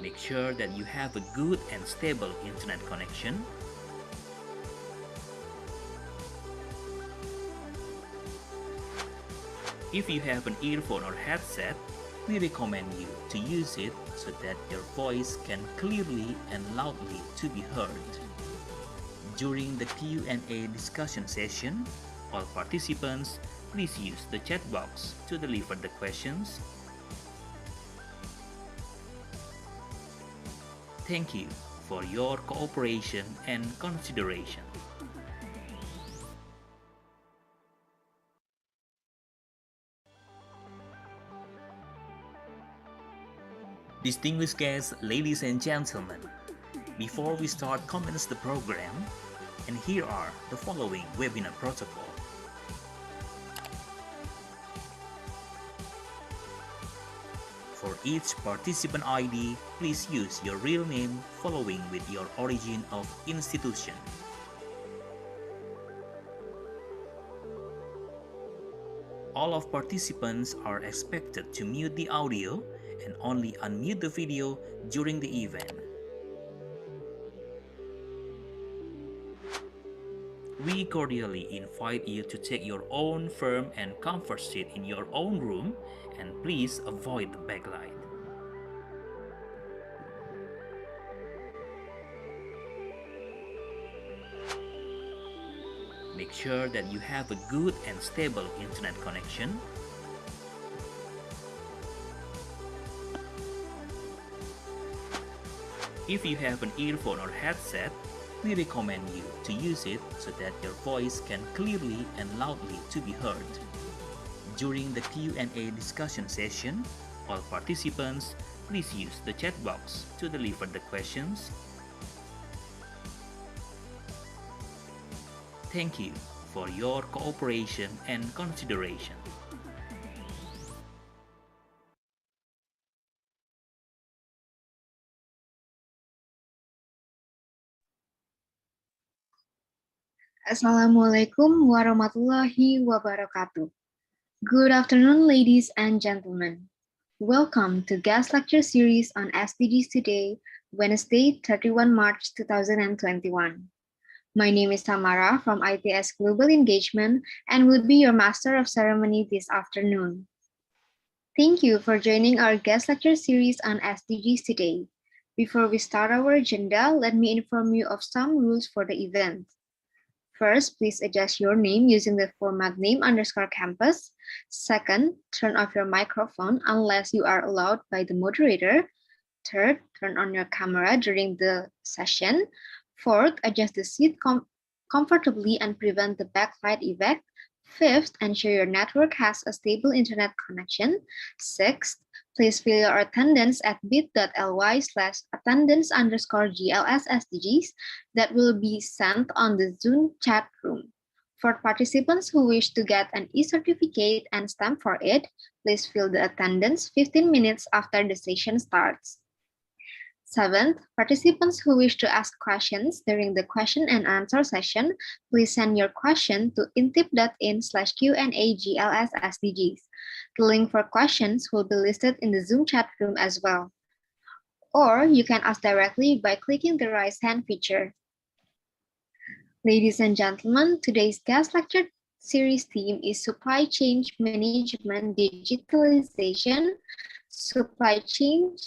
Make sure that you have a good and stable internet connection. If you have an earphone or headset, we recommend you to use it so that your voice can clearly and loudly to be heard. During the Q&A discussion session, all participants, please use the chat box to deliver the questions. Thank you for your cooperation and consideration. Distinguished guests, ladies and gentlemen, before we start commence the program, and here are the following webinar protocol. For each participant ID, please use your real name following with your origin of institution. All of participants are expected to mute the audio and only unmute the video during the event. We cordially invite you to take your own firm and comfort seat in your own room, and please avoid the backlight. Make sure that you have a good and stable internet connection. If you have an earphone or headset, we recommend you to use it so that your voice can clearly and loudly to be heard. During the Q&A discussion session, all participants, please use the chat box to deliver the questions. Thank you for your cooperation and consideration. Assalamualaikum warahmatullahi wabarakatuh. Good afternoon, ladies and gentlemen. Welcome to guest lecture series on SDGs today, Wednesday, 31 March 2021. My name is Tamara from ITS Global Engagement and will be your master of ceremony this afternoon. Thank you for joining our guest lecture series on SDGs today. Before we start our agenda, let me inform you of some rules for the event. First, please adjust your name using the format name_campus. Second, turn off your microphone unless you are allowed by the moderator. Third, turn on your camera during the session. Fourth, adjust the seat comfortably and prevent the backlight effect. Fifth, ensure your network has a stable internet connection. Sixth, please fill your attendance at bit.ly/attendance_GLS SDGs that will be sent on the Zoom chat room. For participants who wish to get an e-certificate and stamp for it, please fill the attendance 15 minutes after the session starts. Seventh, participants who wish to ask questions during the question and answer session, please send your question to intip.in/Q&A/GLS-SDGs. The link for questions will be listed in the Zoom chat room as well. Or you can ask directly by clicking the raise hand feature. Ladies and gentlemen, today's guest lecture series theme is Supply Chain Management Digitalization, Supply Chain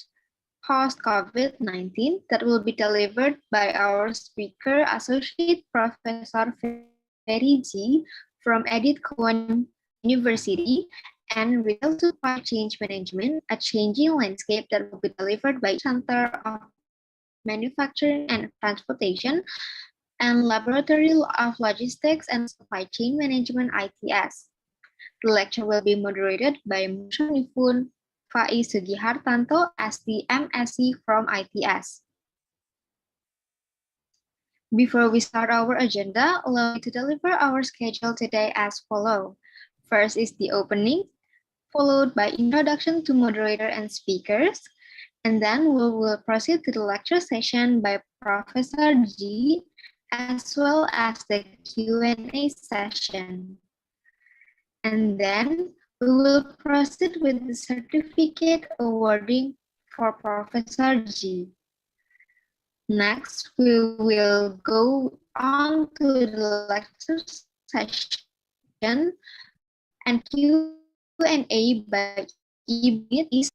Post-COVID-19 that will be delivered by our speaker, Associate Professor Ferry Jie from Edith Cowan University, and Retail Supply Chain Management, a changing landscape that will be delivered by Center of Manufacturing and Transportation and Laboratory of Logistics and Supply Chain Management ITS. The lecture will be moderated by Mushanifun Fai Sugihartanto, SD MSc from ITS. Before we start our agenda, allow me to deliver our schedule today as follows. First is the opening, followed by introduction to moderator and speakers, and then we will proceed to the lecture session by Professor Jie, as well as the Q&A session. And then we will proceed with the certificate awarding for Professor Jie. Next, we will go on to the lecture session and Q&A by Ibu Niniet is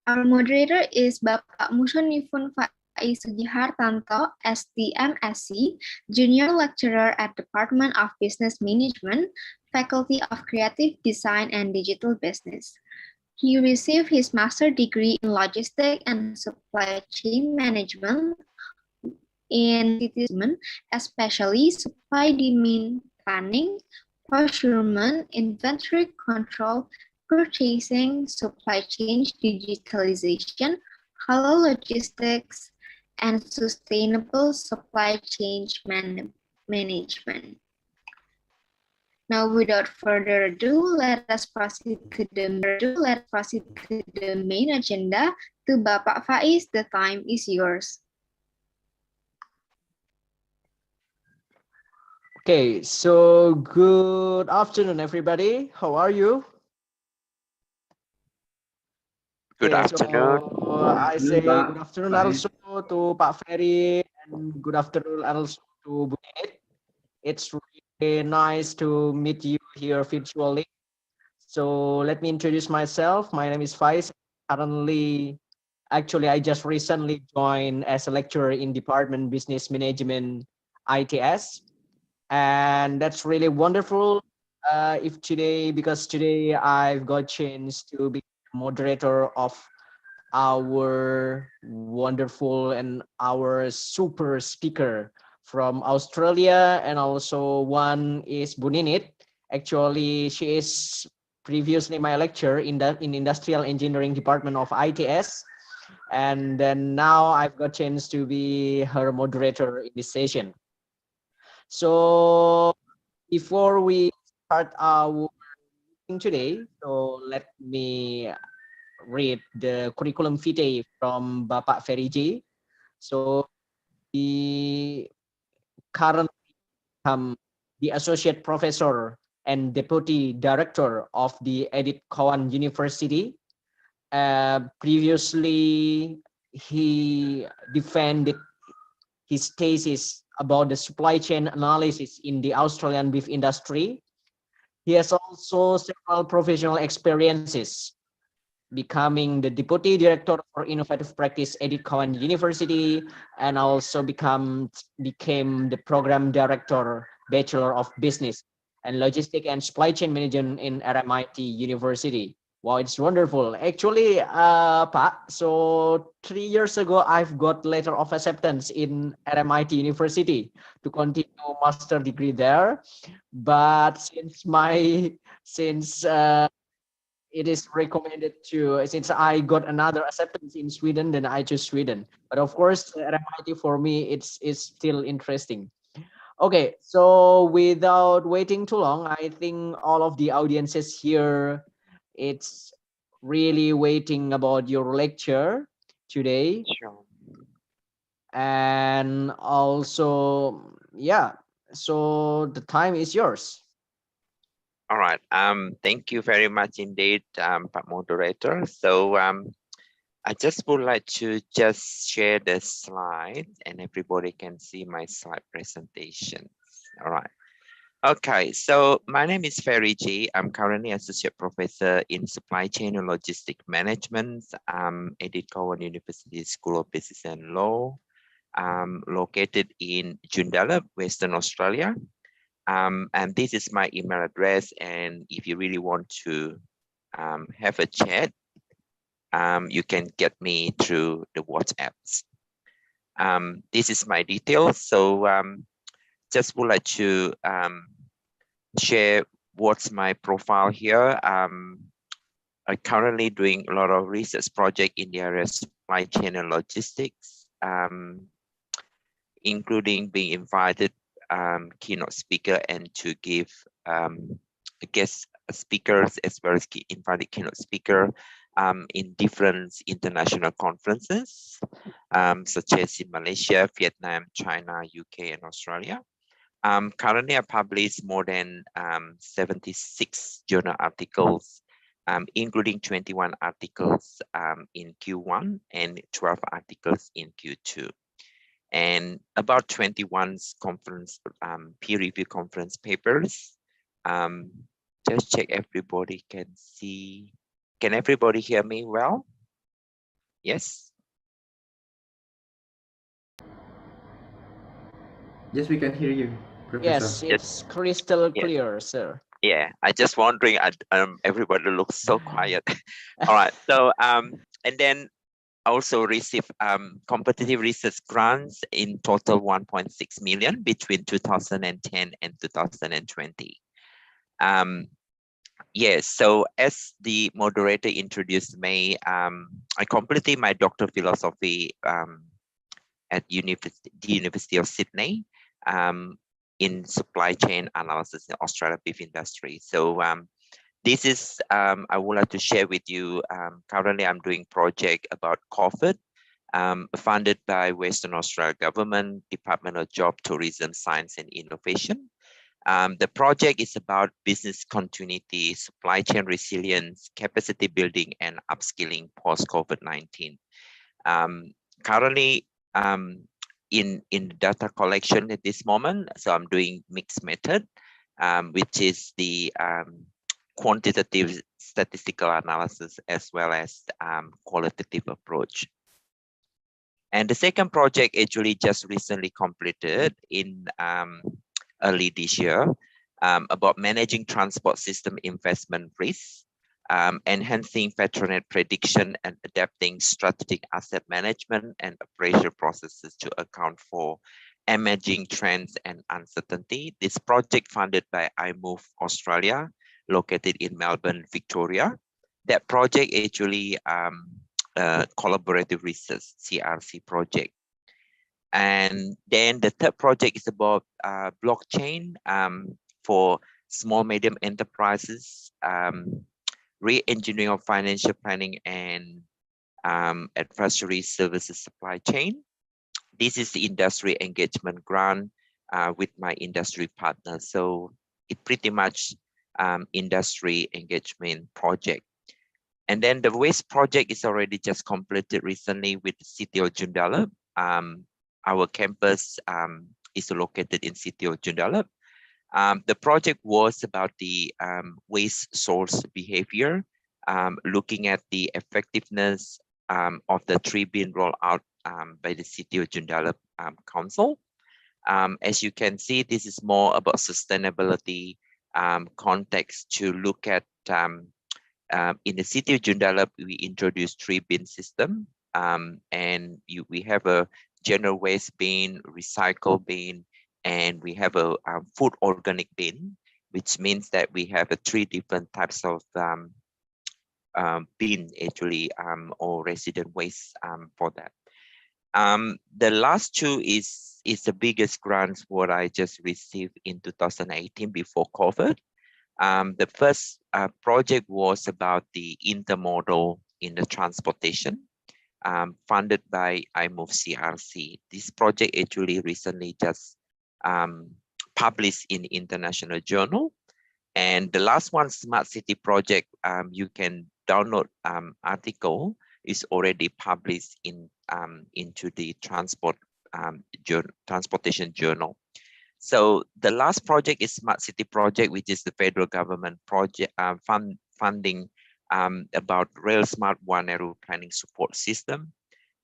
our moderator is Bapak Musonifun Faiz Sugihartanto, SDMSC, Junior Lecturer at Department of Business Management, Faculty of Creative Design and Digital Business. He received his master's degree in Logistics and Supply Chain Management in Management, especially supply demand planning, procurement, inventory control, purchasing, supply chain digitalization, halal logistics, and sustainable supply chain management. Now, without further ado, let us proceed to the main agenda. To Bapak Faiz, the time is yours. Okay, so good afternoon, everybody. How are you? Good afternoon. I say good afternoon also to Pak Ferry and good afternoon also to Bu Niniet. It's really nice to meet you here virtually. So let me introduce myself. My name is Faiz. Actually, I just recently joined as a lecturer in Department Business Management ITS. And that's really wonderful because today I've got a chance to be moderator of our wonderful and our super speaker from Australia, and also one is Bu Niniet. Actually, she is previously my lecturer in Industrial Engineering Department of ITS, and then now I've got a chance to be her moderator in this session. So before we start our meeting today, so let me read the curriculum vitae from Bapak Ferry Jie. So he currently become the associate professor and deputy director of the Edith Cowan University. Previously, he defended his thesis about the supply chain analysis in the Australian beef industry. He has also several professional experiences, becoming the deputy director for innovative practice at Cowan University, and also became the program director, Bachelor of Business and Logistics and Supply Chain Management in RMIT University. Wow, it's wonderful. Actually, Pak, so 3 years ago, I've got letter of acceptance in RMIT University to continue master degree there. But since it is recommended since I got another acceptance in Sweden, then I choose Sweden. But of course, RMIT for me, it's still interesting. Okay, so without waiting too long, I think all of the audiences here, it's really waiting about your lecture today. Sure. And also, yeah, so the time is yours. All right. Thank you very much indeed, Pak Moderator. So I just would like to just share the slide and everybody can see my slide presentation. All right. Okay, so my name is Ferry Jie. I'm currently Associate Professor in Supply Chain and Logistic Management at Cowan University School of Business and Law, located in Joondalup, Western Australia. And this is my email address. And if you really want to have a chat, you can get me through the WhatsApps. This is my details. So just would like to share what's my profile here. I'm currently doing a lot of research project in the area of supply chain and logistics, including being invited keynote speaker and to give guest speakers as well as invited keynote speaker in different international conferences, such as in Malaysia, Vietnam, China, UK, and Australia. Currently, I published more than 76 journal articles, including 21 articles in Q1 and 12 articles in Q2. And about 21 conference peer review conference papers. Just check everybody can see. Can everybody hear me well? Yes. Yes, we can hear you, Professor. Yes, it's crystal Yeah. clear, sir. Yeah, I just wondering. Everybody looks so quiet. All right. So and then also received competitive research grants in total 1.6 million between 2010 and 2020. Yes, so as the moderator introduced me, I completed my Doctor of Philosophy at the University of Sydney in supply chain analysis in Australia beef industry. So this is, I would like to share with you, currently I'm doing project about COVID, funded by Western Australia Government, Department of Job, Tourism, Science and Innovation. The project is about business continuity, supply chain resilience, capacity building, and upskilling post-COVID-19. Currently, in data collection at this moment, so I'm doing mixed method, which is the quantitative statistical analysis as well as qualitative approach. And the second project actually just recently completed in early this year about managing transport system investment risks, enhancing patronage prediction and adapting strategic asset management and operational processes to account for emerging trends and uncertainty. This project funded by iMove Australia, located in Melbourne, Victoria. That project actually collaborative research CRC project. And then the third project is about blockchain for small medium enterprises, re-engineering of financial planning and advisory services supply chain. This is the industry engagement grant with my industry partner. So it pretty much industry engagement project. And then the waste project is already just completed recently with the city of Joondalup. Our campus is located in city of Joondalup. The project was about the waste source behavior, looking at the effectiveness of the tree bin rollout by the city of Joondalup Council. As you can see, this is more about sustainability context to look at in the city of Joondalup, we introduced tree bin system, and we have a general waste bin, recycle bin, and we have a food organic bin, which means that we have three different types of bin actually, or resident waste for that. The last two is the biggest grants what I just received in 2018 before COVID. The first project was about the intermodal in the transportation, funded by iMove CRC. This project actually recently just published in international journal. And the last one, Smart City project, you can download article is already published in into the transportation journal. So the last project is Smart City project, which is the federal government project funding about Rail Smart Wanneroo planning support system.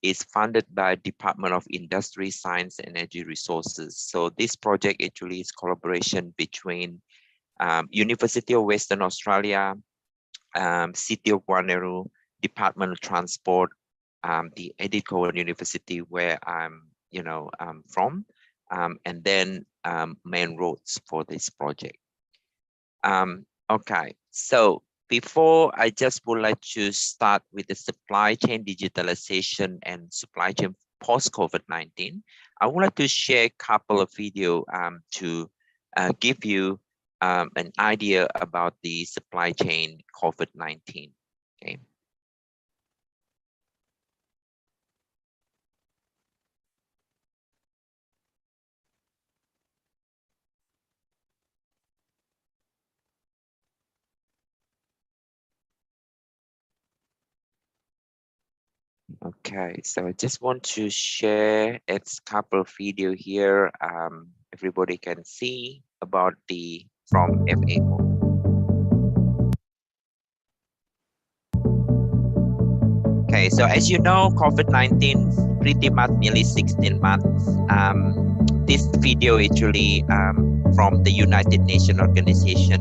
Is funded by Department of Industry, Science, and Energy Resources. So this project actually is collaboration between University of Western Australia, City of Wanneroo, Department of Transport, the Edith Cowan University, where I'm from, and then main roads for this project. Okay, so before I just would like to start with the supply chain digitalization and supply chain post-COVID-19, I would like to share a couple of video to give you an idea about the supply chain COVID-19. Okay. Okay, so I just want to share a couple of video here. Everybody can see about the from FAO. Okay, so as you know, COVID-19 pretty much nearly 16 months. This video is actually from the United Nations organization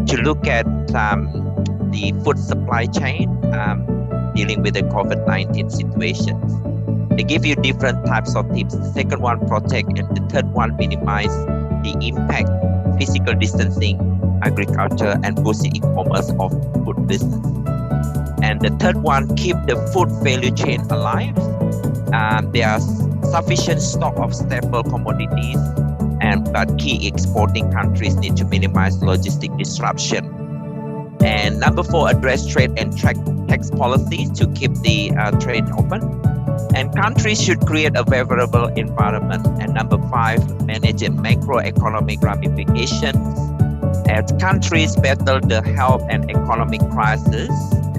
to look at the food supply chain dealing with the COVID-19 situation. They give you different types of tips. The second one, protect, and the third one, minimize the impact, physical distancing, agriculture, and boosting e-commerce of food business. And the third one, keep the food value chain alive. There are sufficient stock of staple commodities, but key exporting countries need to minimize logistic disruption. And number 4, address trade and tax policies to keep the trade open. And countries should create a favorable environment. And number 5, manage a macroeconomic ramifications. As countries battle the health and economic crisis,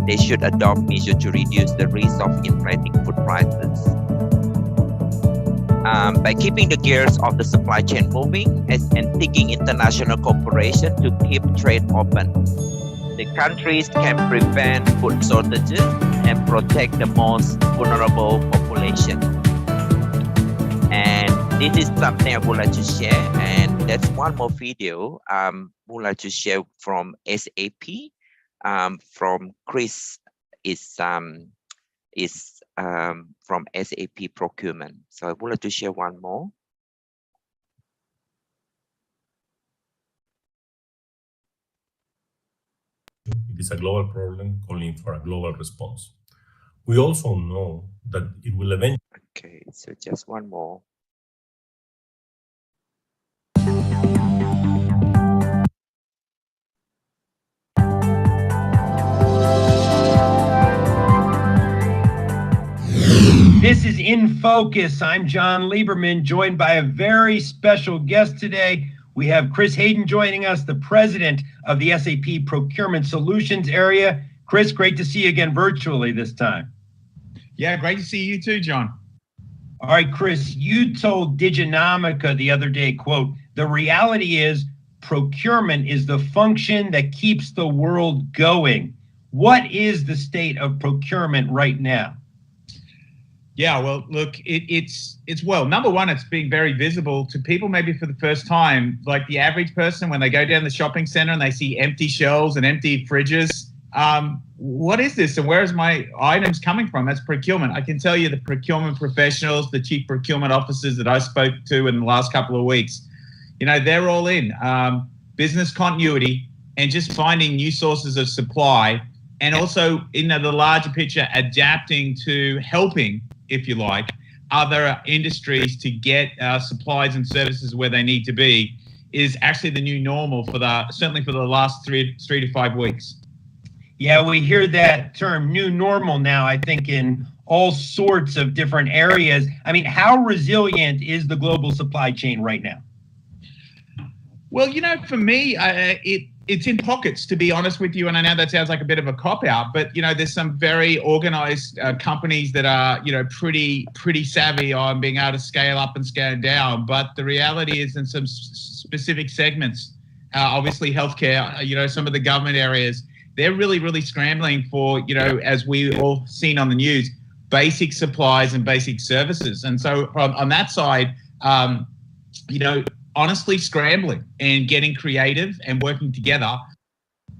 they should adopt measures to reduce the risk of inflating food prices. By keeping the gears of the supply chain moving and seeking international cooperation to keep trade open, the countries can prevent food shortages and protect the most vulnerable population. And this is something I would like to share. And that's one more video I would like to share from SAP. From Chris is from SAP Procurement. So I would like to share one more. It is a global problem calling for a global response. We also know that it will eventually... Okay, so just one more. This is In Focus. I'm John Lieberman, joined by a very special guest today. We have Chris Hayden joining us, the president of the SAP Procurement Solutions area. Chris, great to see you again virtually this time. Yeah, great to see you too, John. All right, Chris, you told Diginomica the other day, quote, "The reality is procurement is the function that keeps the world going." What is the state of procurement right now? Yeah, well, look, it's well, number one, it's being very visible to people maybe for the first time, like the average person when they go down the shopping center and they see empty shelves and empty fridges. What is this and where is my items coming from? That's procurement. I can tell you the procurement professionals, the chief procurement officers that I spoke to in the last couple of weeks, you know, they're all in business continuity and just finding new sources of supply, and also in the larger picture, adapting to helping, if you like, other industries to get supplies and services where they need to be is actually the new normal for certainly for the last three to 5 weeks. Yeah, we hear that term new normal now, I think, in all sorts of different areas. I mean, how resilient is the global supply chain right now? Well, you know, for me, it's in pockets, to be honest with you. And I know that sounds like a bit of a cop-out, but, you know, there's some very organized companies that are, you know, pretty savvy on being able to scale up and scale down. But the reality is in some specific segments, obviously healthcare, you know, some of the government areas, they're really scrambling for, you know, as we all seen on the news, basic supplies and basic services. And so on that side, you know, honestly scrambling and getting creative and working together.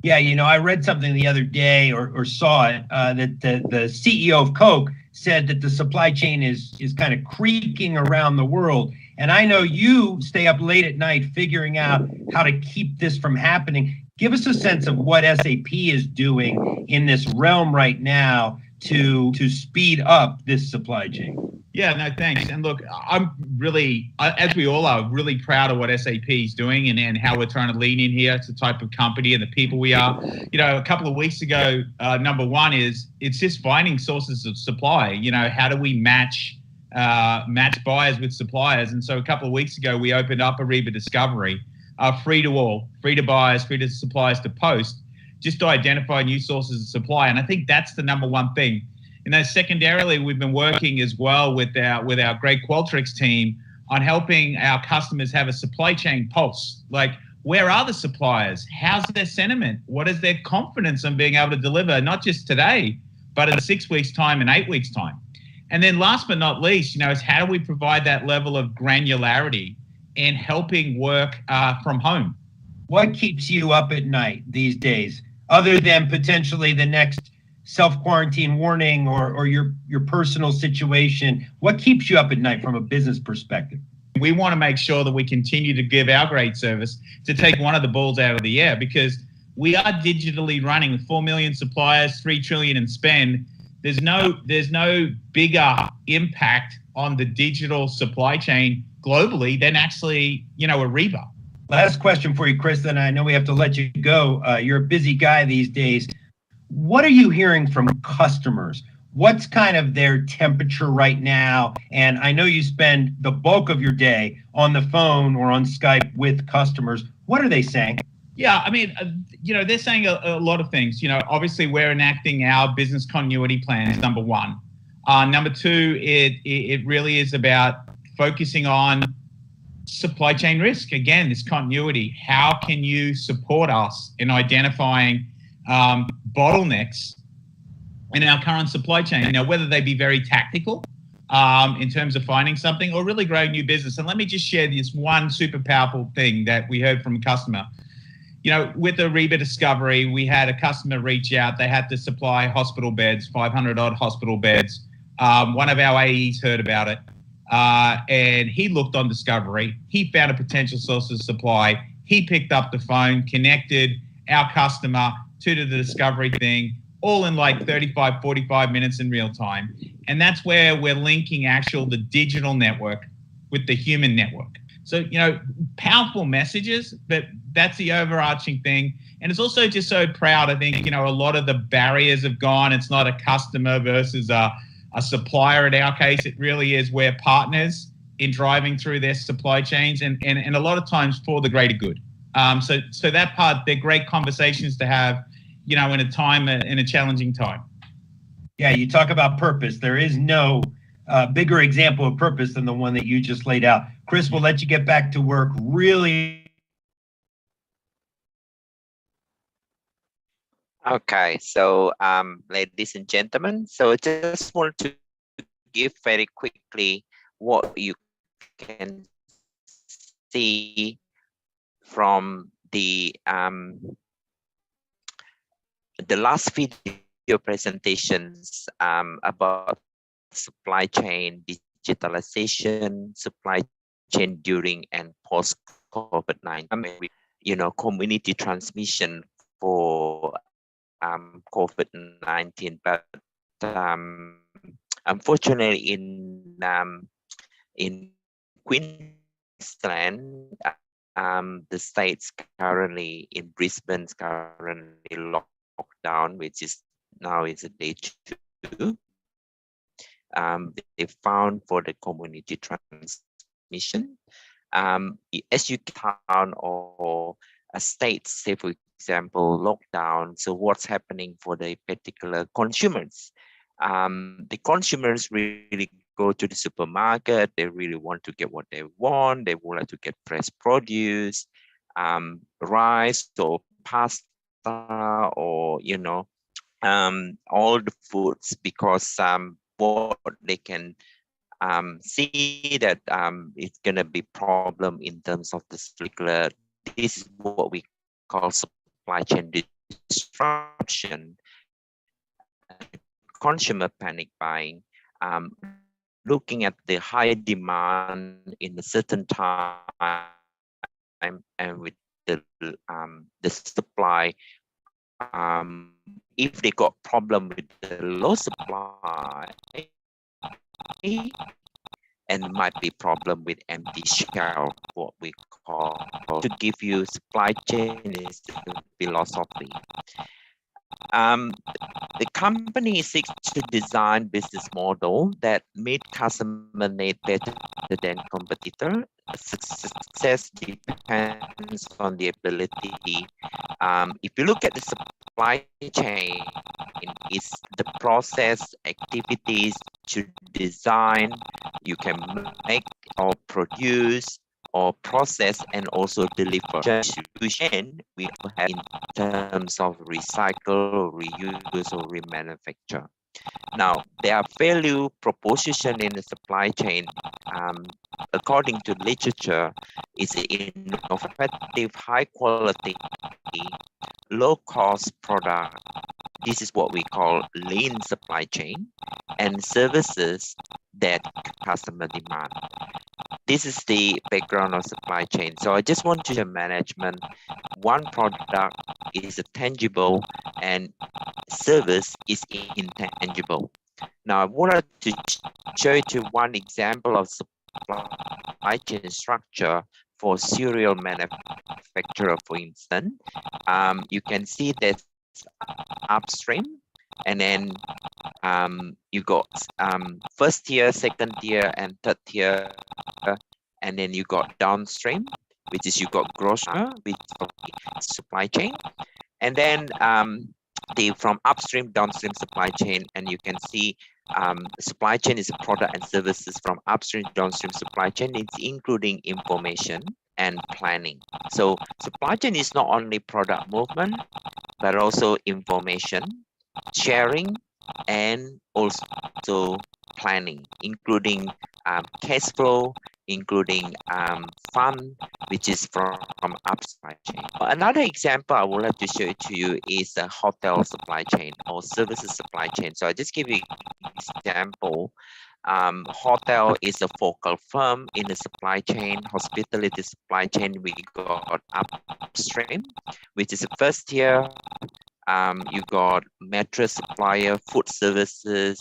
Yeah, you know, I read something the other day or saw it that the CEO of Coke said that the supply chain is kind of creaking around the world. And I know you stay up late at night figuring out how to keep this from happening. Give us a sense of what SAP is doing in this realm right now to speed up this supply chain. Yeah, no, thanks. And look, I'm really, as we all are, really proud of what SAP is doing and how we're trying to lean in here. It's the type of company and the people we are. You know, a couple of weeks ago, number one is it's just finding sources of supply. You know, how do we match buyers with suppliers? And so a couple of weeks ago, we opened up Ariba Discovery, free to all, free to buyers, free to suppliers to post, just to identify new sources of supply. And I think that's the number one thing. And then secondarily, we've been working as well with our great Qualtrics team on helping our customers have a supply chain pulse. Like, where are the suppliers? How's their sentiment? What is their confidence in being able to deliver, not just today, but in 6 weeks' time and 8 weeks' time? And then last but not least, is how do we provide that level of granularity in helping work from home? What keeps you up at night these days, other than potentially the next self-quarantine warning or your personal situation? What keeps you up at night from a business perspective? We want to make sure that we continue to give our great service to take one of the balls out of the air, because we are digitally running with 4 million suppliers, 3 trillion in spend. There's no bigger impact on the digital supply chain globally than actually, Ariba. Last question for you, Chris, then I know we have to let you go. You're a busy guy these days. What are you hearing from customers? What's kind of their temperature right now? And I know you spend the bulk of your day on the phone or on Skype with customers. What are they saying? Yeah, I mean, they're saying a lot of things. Obviously we're enacting our business continuity plans, number one. Number two, it really is about focusing on supply chain risk. Again, this continuity. How can you support us in identifying bottlenecks in our current supply chain? Whether they be very tactical in terms of finding something or really growing new business. And let me just share this one super powerful thing that we heard from a customer. With the Ariba Discovery, we had a customer reach out. They had to supply hospital beds, 500 odd hospital beds. One of our AEs heard about it. And he looked on Discovery. He found a potential source of supply. He picked up the phone, connected our customer to the Discovery thing, all in like 35, 45 minutes in real time. And that's where we're linking the digital network with the human network. So, powerful messages, but that's the overarching thing. And it's also just so proud. I think, a lot of the barriers have gone. It's not a customer versus a supplier in our case. It really is, we're partners in driving through their supply chains and a lot of times for the greater good. So that part, they're great conversations to have, in a challenging time. Yeah, you talk about purpose. There is no bigger example of purpose than the one that you just laid out. Chris, we'll let you get back to work. Really. Okay, so ladies and gentlemen, so I just want to give very quickly what you can see from the last video presentations about supply chain digitalization, supply chain during and post COVID-19, community transmission for COVID-19, but unfortunately in Queensland, the state's currently in Brisbane's currently locked down, which is now is a day 2. They found for the community transmission, as you town or a state, say for example, lockdown. So what's happening for the particular consumers? The consumers really go to the supermarket. They really want to get what they want. They would like to get fresh produce, rice or pasta, or all the foods, because what they can see that it's gonna be problem in terms of this particular. This is what we call supply chain disruption, consumer panic buying, looking at the high demand in a certain time and with the supply. If they got problem with the low supply, and might be problem with empty shelf, what we call. To give you supply chain is the philosophy. The company seeks to design business model that meet customer need better than competitor. Success depends on the ability. If you look at the supply chain, it's the process activities to design, you can make or produce or process and also deliver. Distribution we have in terms of recycle, reuse, or remanufacture. Now, there are value proposition in the supply chain. According to literature, is innovative, high quality, low cost product. This is what we call lean supply chain and services that customer demand. This is the background of supply chain. So I just want to share management. One product is tangible and service is intangible. Now I wanted to show you to one example of supply chain structure for cereal manufacturer, for instance. You can see that upstream, and then you got first tier, second tier, and third tier, and then you got downstream, which is you got grocer, which is supply chain, and then from upstream, downstream supply chain, and you can see supply chain is a product and services from upstream, downstream supply chain. It's including information and planning. So supply chain is not only product movement, but also information sharing and also planning, including cash flow, including fund, which is from upstream chain. Another example I would like to show to you is a hotel supply chain or services supply chain. So I just give you an example. Hotel is a focal firm in the supply chain. Hospitality supply chain, we got upstream, which is the first tier. You got mattress supplier, food services,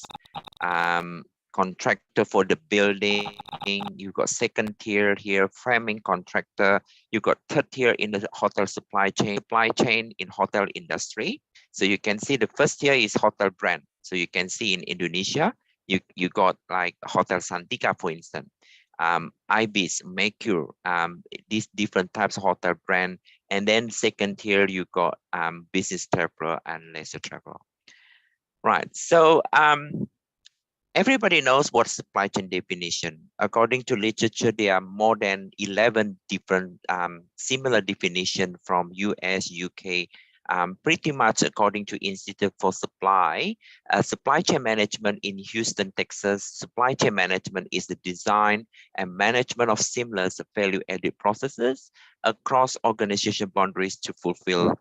contractor for the building. You got second tier here, framing contractor. You got third tier in the hotel supply chain in hotel industry. So you can see the first tier is hotel brand. So you can see in Indonesia, you got like Hotel Santika, for instance, Ibis, Mercure, these different types of hotel brand. And then second tier, you got business traveler and leisure traveler. Right, so everybody knows what supply chain definition. According to literature, there are more than 11 different similar definition from US, UK, pretty much according to Institute for Supply chain management in Houston, Texas. Supply chain management is the design and management of seamless value-added processes across organization boundaries to fulfill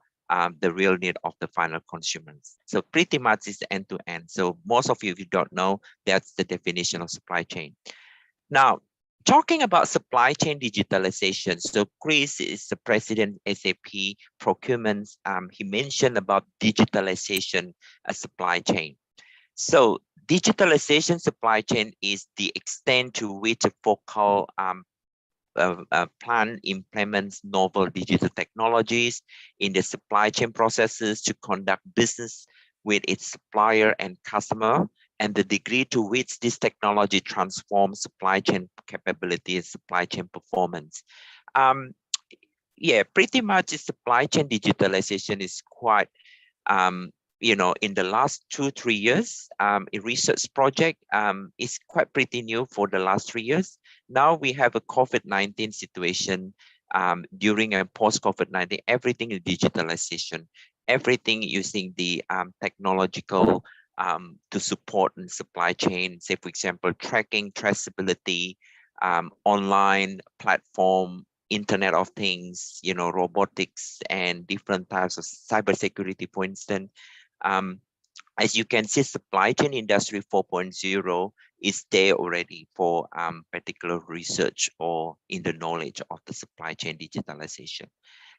the real need of the final consumers. So pretty much it's end-to-end. So most of you, if you don't know, that's the definition of supply chain. Now, talking about supply chain digitalization, so Chris is the president SAP Procurement. He mentioned about digitalization as supply chain. So digitalization supply chain is the extent to which a focal plan implements novel digital technologies in the supply chain processes to conduct business with its supplier and customer, and the degree to which this technology transforms supply chain capability and supply chain performance. Yeah, pretty much the supply chain digitalization is quite, you know, in the last 2-3 years, a research project is quite pretty new for the last 3 years. Now we have a COVID-19 situation. During a post-COVID-19, everything is digitalization, everything using the technological to support in supply chain, say for example, tracking, traceability, online platform, Internet of Things, you know, robotics and different types of cybersecurity, for instance. As you can see, supply chain industry 4.0 is there already for particular research or in the knowledge of the supply chain digitalization.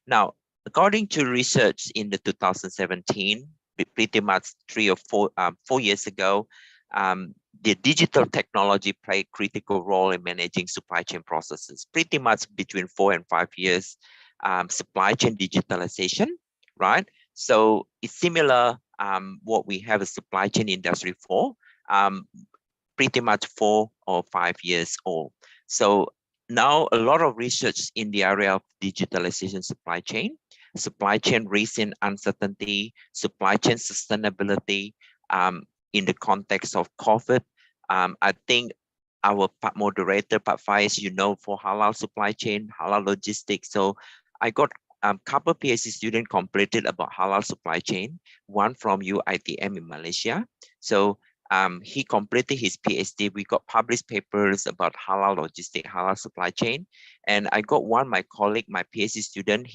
Now, according to research in the 2017, pretty much 4 years ago, the digital technology played a critical role in managing supply chain processes. Pretty much between 4 and 5 years, supply chain digitalization, right? So it's similar what we have a supply chain industry for, pretty much 4 or 5 years old. So now a lot of research in the area of digitalization supply chain risk and uncertainty, supply chain sustainability in the context of COVID. I think our moderator, Pak Faiz, for halal supply chain, halal logistics. So I got a couple PhD students completed about halal supply chain, one from UITM in Malaysia. So he completed his PhD. We got published papers about halal logistics, halal supply chain. And I got one, my colleague, my PhD student,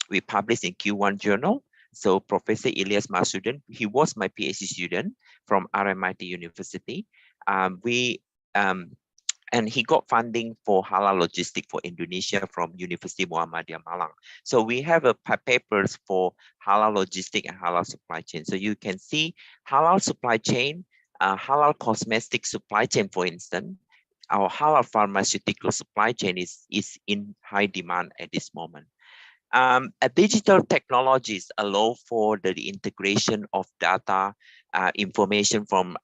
we published in Q1 journal. So Professor Ilyas Masudan, he was my PhD student from RMIT University. And he got funding for halal logistics for Indonesia from University Muhammadiyah Malang. So we have papers for halal logistics and halal supply chain. So you can see halal supply chain, halal cosmetic supply chain, for instance, our halal pharmaceutical supply chain is in high demand at this moment. Digital technologies allow for the integration of data, information from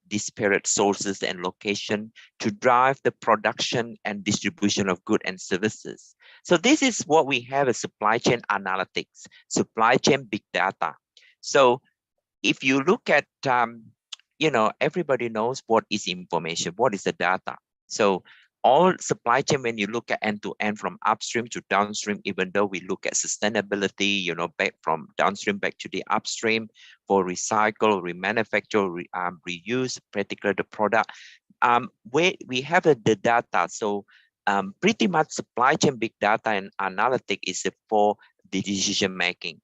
disparate sources and location to drive the production and distribution of goods and services. So this is what we have as supply chain analytics, supply chain big data. So if you look at, everybody knows what is information, what is the data. So all supply chain, when you look at end-to-end from upstream to downstream, even though we look at sustainability, back from downstream back to the upstream for recycle, remanufacture, reuse, particularly the product, where we have the data. So pretty much supply chain big data and analytics is for the decision making.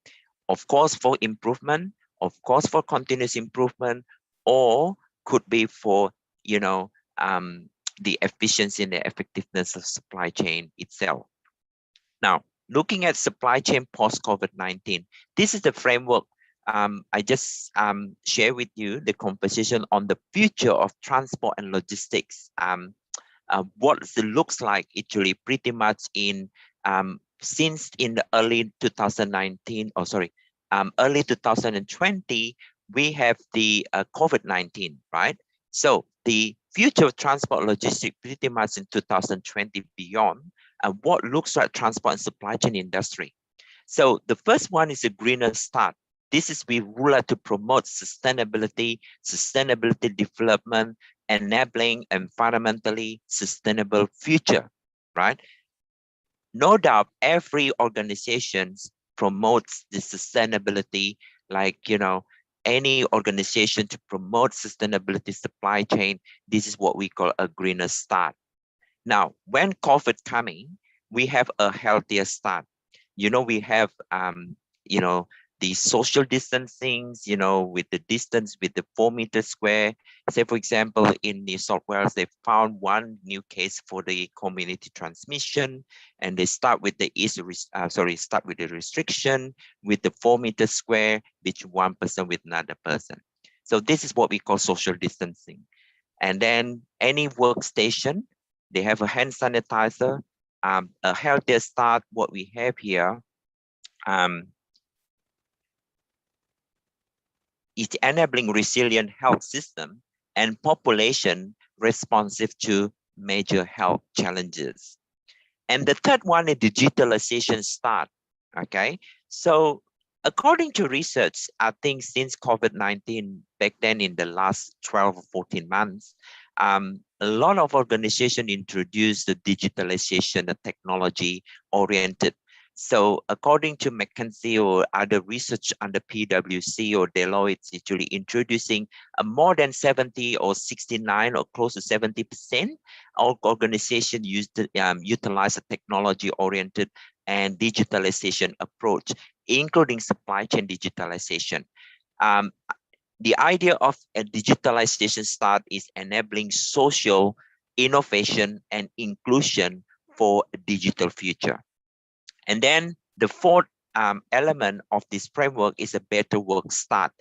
Of course, for improvement, of course, for continuous improvement, or could be for, the efficiency and the effectiveness of supply chain itself. Now, looking at supply chain post-COVID-19, this is the framework I just share with you the conversation on the future of transport and logistics. What it looks like actually pretty much in since in the early 2019, early 2020, we have the COVID-19, right? So the future of transport logistics pretty much in 2020 beyond, what looks like transport and supply chain industry. So the first one is a greener start. This is we would like to promote sustainability development, enabling environmentally sustainable future, right? No doubt every organization promotes the sustainability, like, any organization to promote sustainability supply chain, this is what we call a greener start. Now, when COVID coming, we have a healthier start. We have, the social distancing, with the distance, with the 4 meters square. Say, for example, in New South Wales, they found one new case for the community transmission, and they start with the restriction with the 4 meters square between one person with another person. So this is what we call social distancing. And then any workstation, they have a hand sanitizer, a healthier start. What we have here, is enabling resilient health system and population responsive to major health challenges. And the third one is digitalization start, okay? So according to research, I think since COVID-19, back then in the last 12 or 14 months, a lot of organizations introduced the digitalization, the technology oriented. So according to McKinsey or other research under PwC or Deloitte, it's actually introducing more than 70 or 69 or close to 70% of organizations utilize a technology-oriented and digitalization approach, including supply chain digitalization. The idea of a digitalization start is enabling social innovation and inclusion for a digital future. And then the fourth element of this framework is a better work start.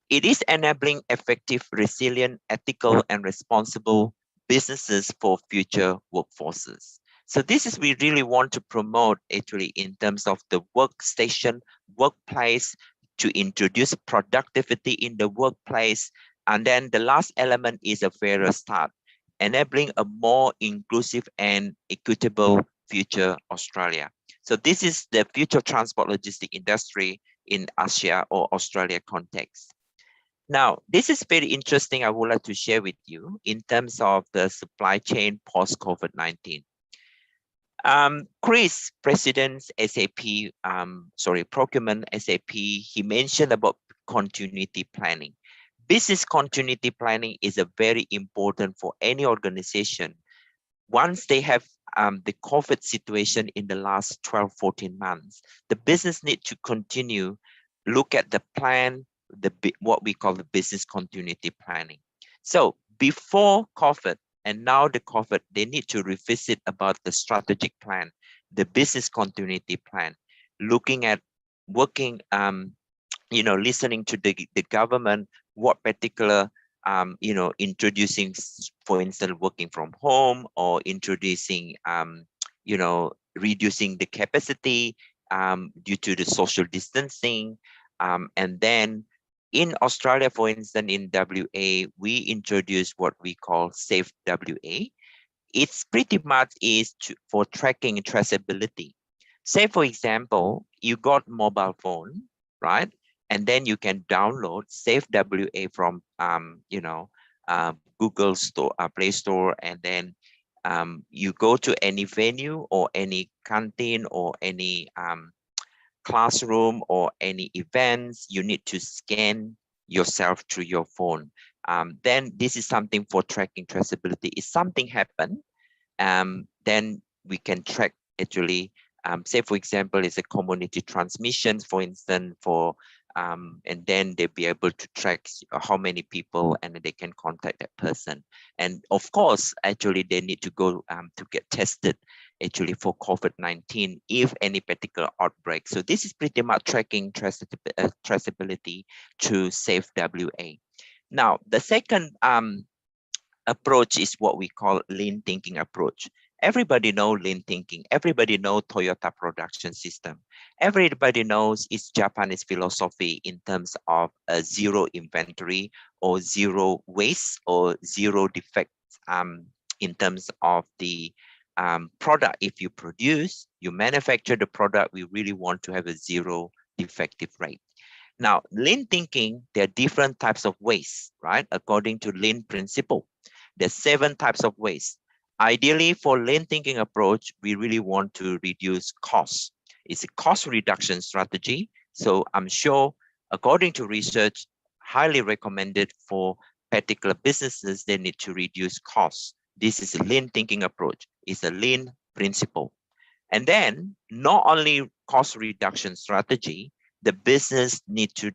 It is enabling effective, resilient, ethical, and responsible businesses for future workforces. So this is we really want to promote actually in terms of the workstation, workplace, to introduce productivity in the workplace. And then the last element is a fairer start, enabling a more inclusive and equitable future Australia. So this is the future transport logistic industry in Asia or Australia context. Now, this is very interesting. I would like to share with you in terms of the supply chain post-COVID-19. Chris, President's SAP, Procurement SAP, he mentioned about continuity planning. Business continuity planning is a very important for any organization. Once they have the COVID situation in the last 12, 14 months, the business need to continue, look at the plan, what we call the business continuity planning. So before COVID and now the COVID, they need to revisit about the strategic plan, the business continuity plan, looking at working, listening to the government, what particular, introducing, for instance, working from home, or introducing, reducing the capacity due to the social distancing. And then in Australia, for instance, in WA, we introduced what we call Safe WA. It's pretty much for tracking and traceability. Say, for example, you got mobile phone, right? And then you can download Safe WA from, Google Store, Play Store, and then you go to any venue or any canteen or any classroom or any events, you need to scan yourself through your phone. Then this is something for tracking traceability. If something happened, then we can track actually, say for example, it's a community transmission, for instance, and then they'll be able to track how many people, and they can contact that person. And of course, actually they need to go to get tested actually for COVID-19 if any particular outbreak. So this is pretty much tracking traceability to Safe WA. Now, the second approach is what we call lean thinking approach. Everybody knows lean thinking. Everybody knows Toyota production system. Everybody knows it's Japanese philosophy in terms of zero inventory or zero waste or zero defects in terms of the product. If you produce, you manufacture the product, we really want to have a zero defective rate. Now, lean thinking, there are different types of waste, right? According to lean principle, there's 7 types of waste. Ideally, for lean thinking approach, we really want to reduce costs. It's a cost reduction strategy. So I'm sure, according to research, highly recommended for particular businesses, they need to reduce costs. This is a lean thinking approach. It's a lean principle. And then not only cost reduction strategy, the business need to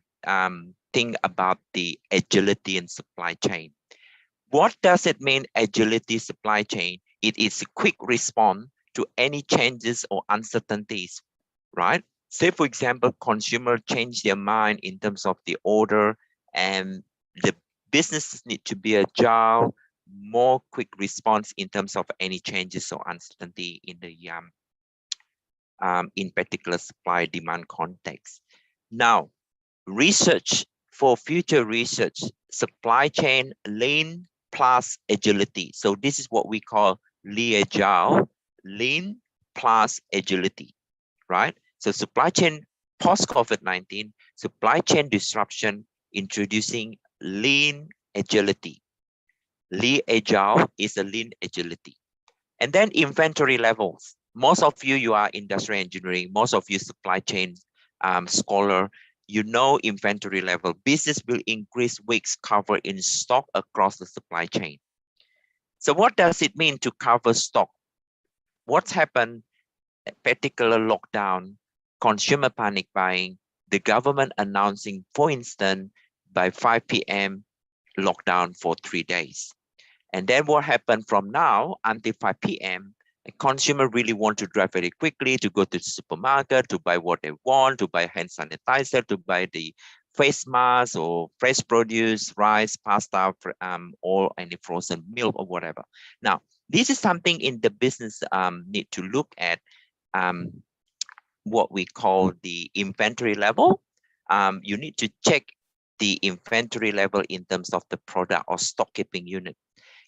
think about the agility in supply chain. What does it mean, agility supply chain? It is a quick response to any changes or uncertainties, right? Say, for example, consumer change their mind in terms of the order, and the businesses need to be agile, more quick response in terms of any changes or uncertainty in the in particular supply demand context. Now, research, for future research, supply chain lean plus agility. So this is what we call agile, lean plus agility, right? So supply chain post-COVID-19, supply chain disruption, introducing lean agility. Lean agile is a lean agility. And then inventory levels. Most of you are industrial engineering, most of you supply chain scholar, you know inventory level. Business will increase weeks covered in stock across the supply chain. So what does it mean to cover stock? What's happened? A particular lockdown, consumer panic buying, the government announcing, for instance, by 5 p.m. lockdown for 3 days. And then what happened from now until 5 p.m., a consumer really want to drive very quickly to go to the supermarket, to buy what they want, to buy hand sanitizer, to buy the face mask or fresh produce, rice, pasta, or any frozen milk or whatever. Now, this is something in the business need to look at what we call the inventory level. You need to check the inventory level in terms of the product or stock keeping unit.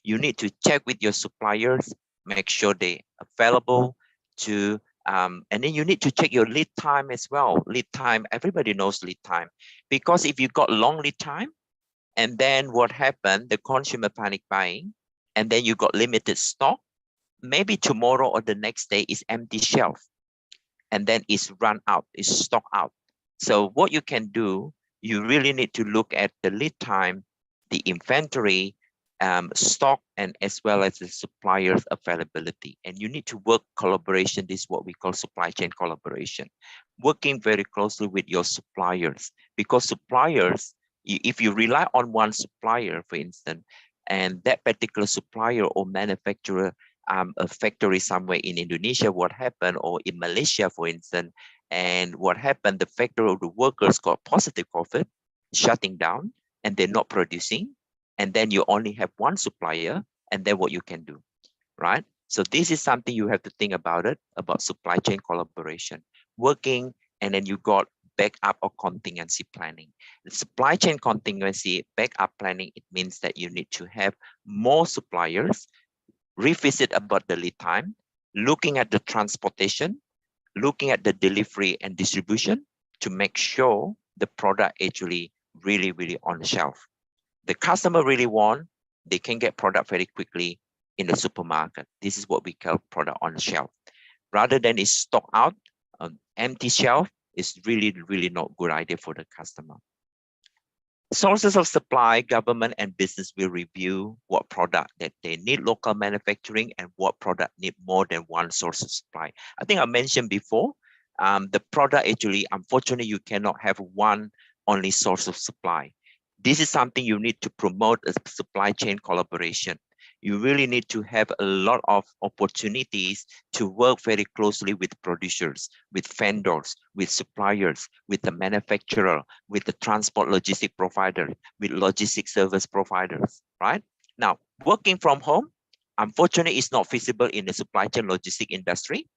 You need to check with your suppliers, make sure they're available to, and then you need to check your lead time as well. Lead time, everybody knows lead time, because if you got long lead time, and then what happened, the consumer panic buying, and then you got limited stock, maybe tomorrow or the next day is empty shelf, and then it's run out, it's stock out. So what you can do, you really need to look at the lead time, the inventory, stock, and as well as the suppliers availability. And you need to work collaboration. This is what we call supply chain collaboration, working very closely with your suppliers, because suppliers, if you rely on one supplier, for instance, and that particular supplier or manufacturer, a factory somewhere in Indonesia, what happened, or in Malaysia, for instance, and what happened, the factory or the workers got positive COVID, shutting down, and they're not producing, and then you only have one supplier, and then what you can do, right? So this is something you have to think about it, about supply chain collaboration, working, and then you got backup or contingency planning. The supply chain contingency backup planning, it means that you need to have more suppliers, revisit about the lead time, looking at the transportation, looking at the delivery and distribution to make sure the product actually really on the shelf. The customer really want, they can get product very quickly in the supermarket. This is what we call product on the shelf. Rather than it's stock out, empty shelf is really not good idea for the customer. Sources of supply, government and business will review what product that they need local manufacturing and what product need more than one source of supply. I think I mentioned before, the product actually, unfortunately, you cannot have one only source of supply. This is something you need to promote a supply chain collaboration. You really need to have a lot of opportunities to work very closely with producers, with vendors, with suppliers, with the manufacturer, with the transport logistic provider, with logistic service providers, right? Now, working from home, unfortunately, is not feasible in the supply chain logistic industry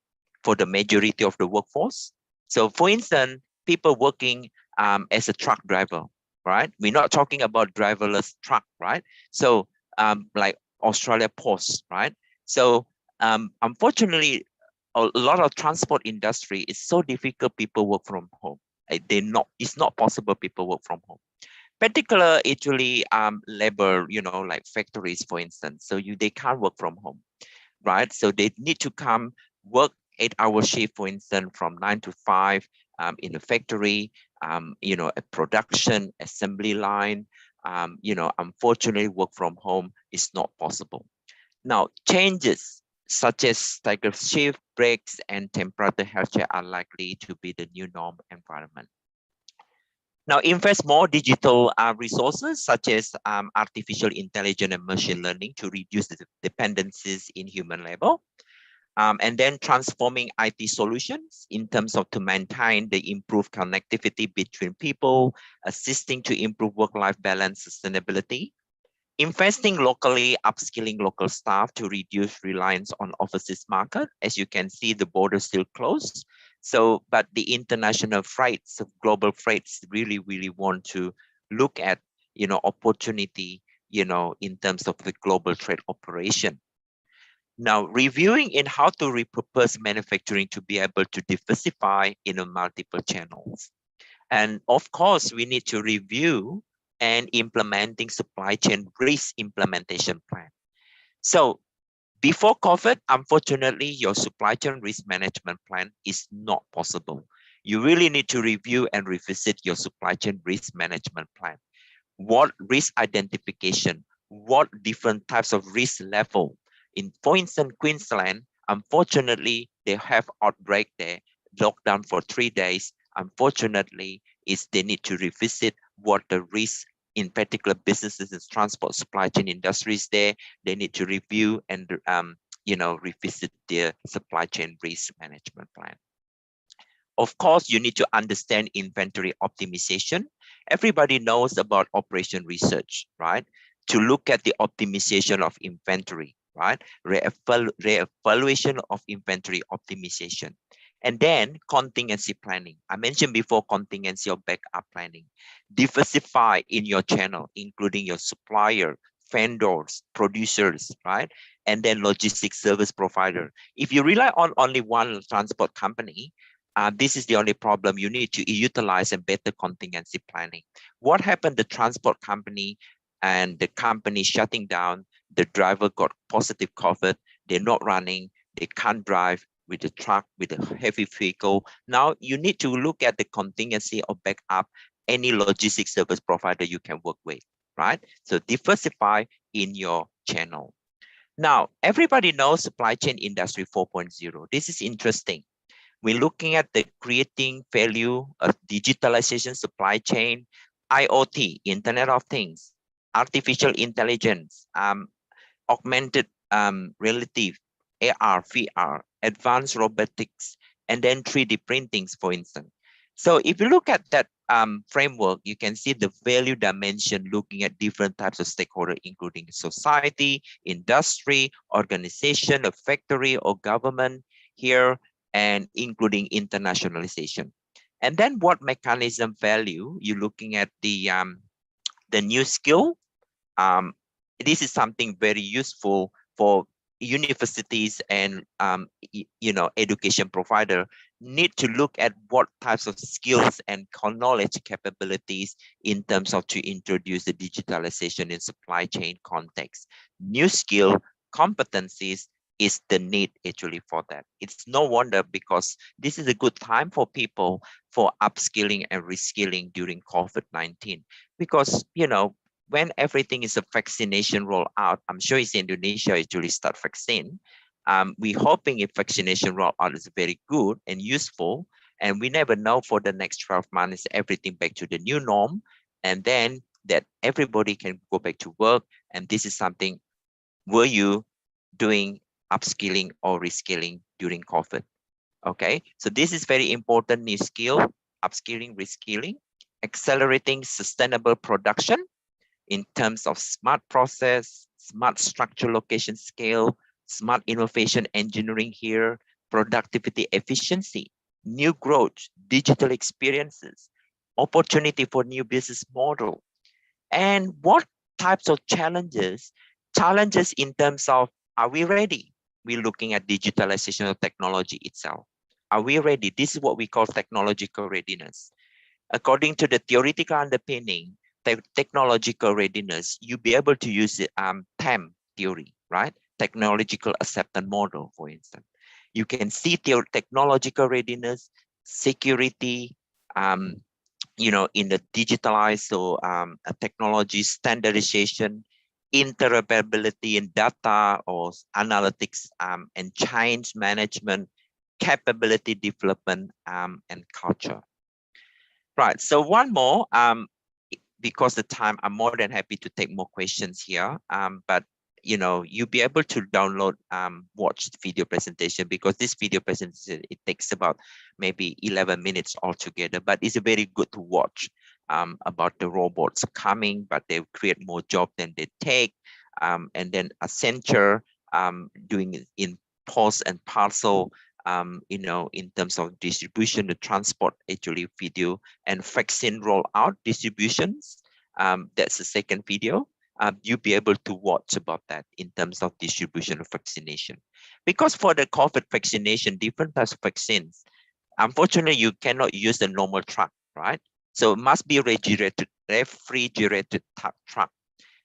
for the majority of the workforce. So for instance, people working as a truck driver, right? We're not talking about driverless truck, right? So like Australia Post, right? So unfortunately, a lot of transport industry is so difficult. People work from home. It's not possible. People work from home. Particular actually labor, like factories, for instance. So they can't work from home, right? So they need to come work 8-hour shift, for instance, from 9 to 5 in the factory, a production assembly line. Unfortunately, work from home is not possible. Now, changes such as staggered shift, breaks, and temperature healthcare are likely to be the new norm environment. Now, invest more digital resources such as artificial intelligence and machine learning to reduce the dependencies in human labor. And then transforming IT solutions in terms of to maintain the improved connectivity between people, assisting to improve work-life balance, sustainability, investing locally, upskilling local staff to reduce reliance on overseas market. As you can see, the border is still closed. So, but the international freights, global freights really want to look at, opportunity, in terms of the global trade operation. Now, reviewing in how to repurpose manufacturing to be able to diversify in multiple channels. And of course, we need to review and implementing supply chain risk implementation plan. So before COVID, unfortunately, your supply chain risk management plan is not possible. You really need to review and revisit your supply chain risk management plan. What risk identification, what different types of risk level. For instance, Queensland, unfortunately, they have outbreak there, lockdown for 3 days. Unfortunately, they need to revisit what the risk in particular businesses and transport supply chain industries there. They need to review and revisit their supply chain risk management plan. Of course, you need to understand inventory optimization. Everybody knows about operation research, right? To look at the optimization of inventory, right? Re-evaluation of inventory optimization. And then contingency planning. I mentioned before contingency or backup planning. Diversify in your channel, including your supplier, vendors, producers, right? And then logistics service provider. If you rely on only one transport company, this is the only problem. You need to utilize a better contingency planning. What happened? The transport company and the company shutting down, the driver got positive COVID, they're not running, they can't drive with the truck, with a heavy vehicle. Now you need to look at the contingency or backup any logistics service provider you can work with, right? So diversify in your channel. Now, everybody knows supply chain industry 4.0. This is interesting. We're looking at the creating value of digitalization, supply chain, IoT, Internet of Things, artificial intelligence, augmented reality, AR, VR, advanced robotics, and then 3D printings, for instance. So if you look at that framework, you can see the value dimension looking at different types of stakeholders, including society, industry, organization, a factory or government here, and including internationalization. And then what mechanism value you're looking at the new skill. This is something very useful for universities and education provider need to look at what types of skills and knowledge capabilities in terms of to introduce the digitalization in supply chain context. New skill competencies is the need actually for that. It's no wonder because this is a good time for people for upskilling and reskilling during COVID-19 because, when everything is a vaccination rollout, I'm sure it's Indonesia actually start vaccine. We're hoping if vaccination rollout is very good and useful, and we never know for the next 12 months, everything back to the new norm, and then that everybody can go back to work. And this is something, were you doing upskilling or reskilling during COVID? Okay, so this is very important new skill, upskilling, reskilling, accelerating sustainable production, in terms of smart process, smart structure, location, scale, smart innovation engineering here, productivity, efficiency, new growth, digital experiences, opportunity for new business model. And what types of challenges? Challenges in terms of, are we ready? We're looking at digitalization of technology itself. Are we ready? This is what we call technological readiness. According to the theoretical underpinning, technological readiness, you'll be able to use it, TAM theory, right? Technological acceptance model, for instance. You can see technological readiness, security, in the digitalized, so technology standardization, interoperability in data or analytics, and change management, capability development, and culture. Right, so one more, because the time, I'm more than happy to take more questions here. But you'll be able to download, watch the video presentation because this video presentation, it takes about maybe 11 minutes altogether, but it's very good to watch about the robots coming, but they create more job than they take. And then Accenture doing it in post and parcel, in terms of distribution, the transport actually video, and vaccine rollout distributions. That's the second video. You'll be able to watch about that in terms of distribution of vaccination. Because for the COVID vaccination, different types of vaccines, unfortunately, you cannot use the normal truck, right? So it must be refrigerated truck.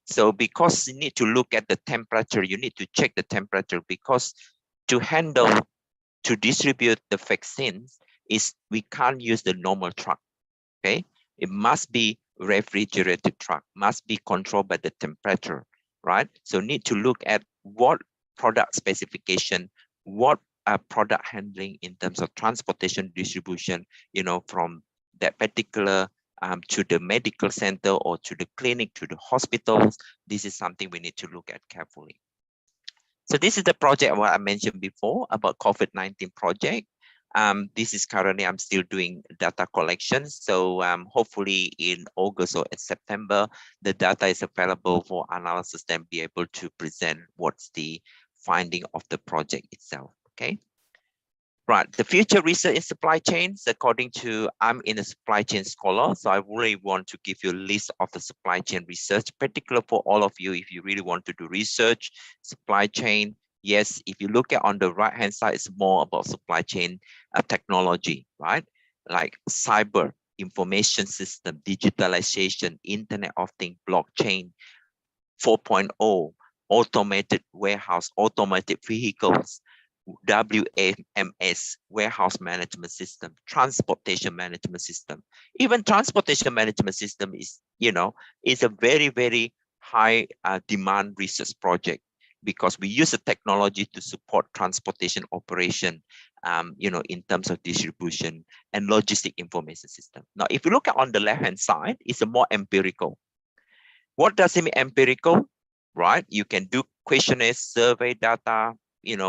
So because you need to look at the temperature, you need to check the temperature because to handle, to distribute the vaccines, we can't use the normal truck, okay? It must be refrigerated truck, must be controlled by the temperature, right? So need to look at what product specification, what product handling in terms of transportation, distribution, from that particular to the medical center or to the clinic, to the hospitals. This is something we need to look at carefully. So this is the project what I mentioned before about COVID-19 project. This is currently, I'm still doing data collection. So hopefully in August or in September, the data is available for analysis and be able to present what's the finding of the project itself, okay? Right, the future research in supply chains, according to, I'm in a supply chain scholar, so I really want to give you a list of the supply chain research, particular for all of you, if you really want to do research, supply chain. Yes, if you look at on the right-hand side, it's more about supply chain technology, right? Like cyber, information system, digitalization, Internet of Things, blockchain, 4.0, automated warehouse, automated vehicles, WMS, warehouse management system, transportation management system. Even transportation management system is, is a very, very high demand research project, because we use the technology to support transportation operation, in terms of distribution and logistic information system. Now, if you look at on the left-hand side, it's a more empirical. What does it mean empirical, right? You can do questionnaires, survey data,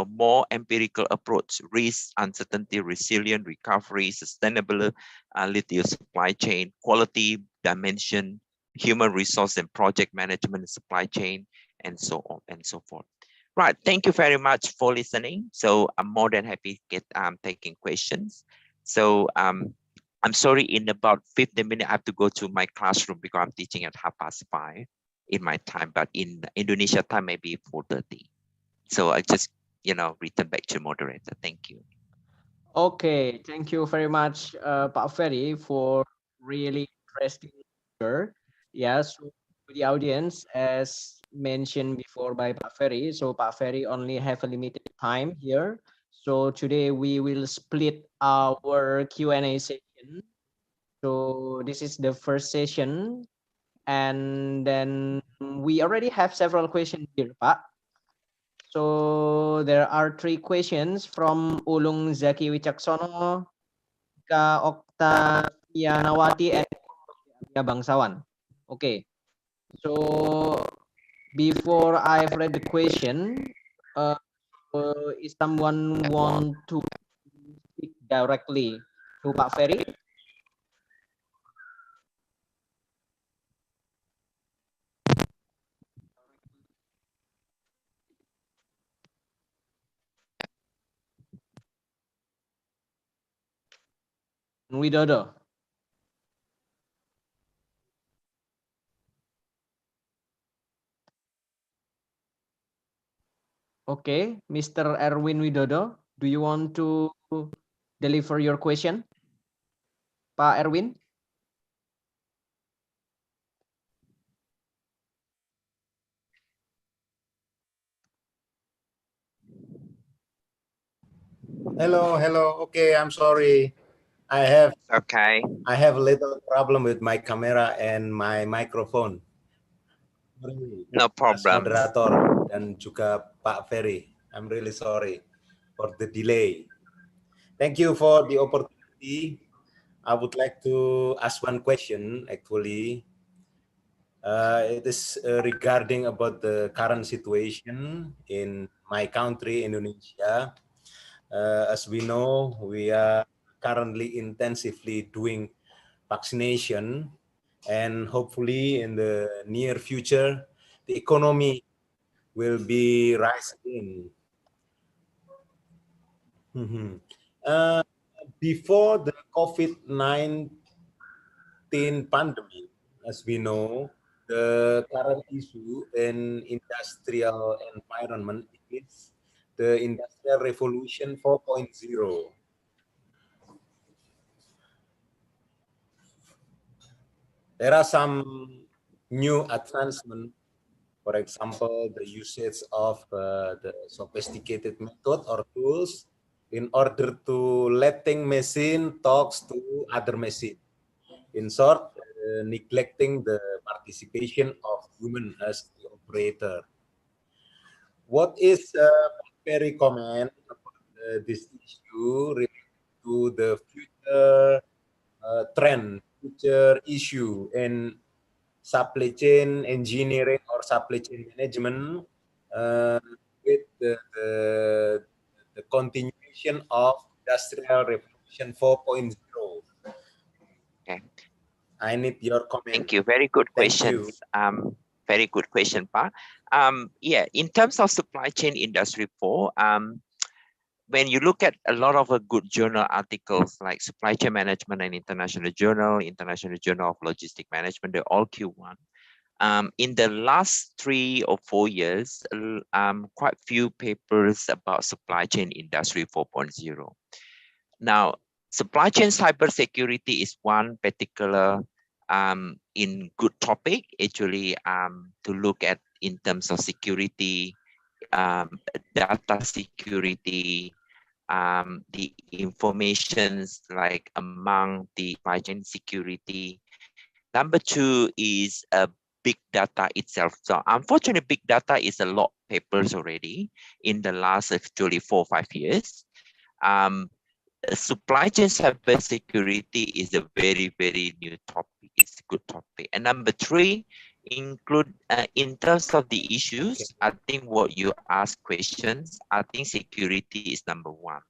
more empirical approach, risk, uncertainty, resilient, recovery, sustainability, supply chain, quality, dimension, human resource and project management, supply chain, and so on and so forth. Right, thank you very much for listening. So I'm more than happy to get taking questions. So I'm sorry, in about 15 minutes, I have to go to my classroom because I'm teaching at 5:30 in my time, but in Indonesia time, maybe 4:30. So I just, return back to moderator. Thank you. Okay, thank you very much, Pak Ferry, for really interesting lecture. Yeah, so to the audience, as mentioned before by Pak Ferry, so Pak Ferry only have a limited time here. So today we will split our Q&A session. So this is the first session, and then we already have several questions here, Pak. So there are 3 questions from Ulung Zaki Wicaksono, Ka Oktavianawati, and Bangsawan. Okay. So before I've read the question, is someone want to speak directly to Pak Ferry? Widodo. Okay, Mr. Erwin Widodo, do you want to deliver your question? Pak Erwin? Hello. Okay, I'm sorry. I have a little problem with my camera and my microphone. No problem. Moderator dan juga Pak Ferry. I'm really sorry for the delay. Thank you for the opportunity. I would like to ask one question, actually. It is regarding about the current situation in my country, Indonesia. As we know, we are currently intensively doing vaccination, and hopefully in the near future, the economy will be rising. Before the COVID-19 pandemic, as we know, the current issue in industrial environment is the Industrial Revolution 4.0. There are some new advancements. For example, the usage of the sophisticated method or tools in order to letting machine talks to other machine. In short, neglecting the participation of human as the operator. What is very comment about this issue related to the future trend, future issue in supply chain engineering or supply chain management with the continuation of Industrial Revolution 4.0. Okay. I need your comment. Thank you. Very good questions. Very good question, Pa. Yeah, in terms of supply chain industry 4, when you look at a lot of good journal articles like Supply Chain Management and International Journal of Logistic Management, they're all Q1. In the last 3 or 4 years, quite few papers about supply chain industry 4.0. Now, supply chain cybersecurity is one particular in good topic, actually, to look at in terms of security, data security, the informations like among the supply chain security. Number 2 is big data itself. So unfortunately, big data is a lot of papers already in the last actually 4 or 5 years. Supply chain cybersecurity is a very, very new topic. It's a good topic. And number 3, include in terms of the issues, I think what you ask questions, I think security is number 1.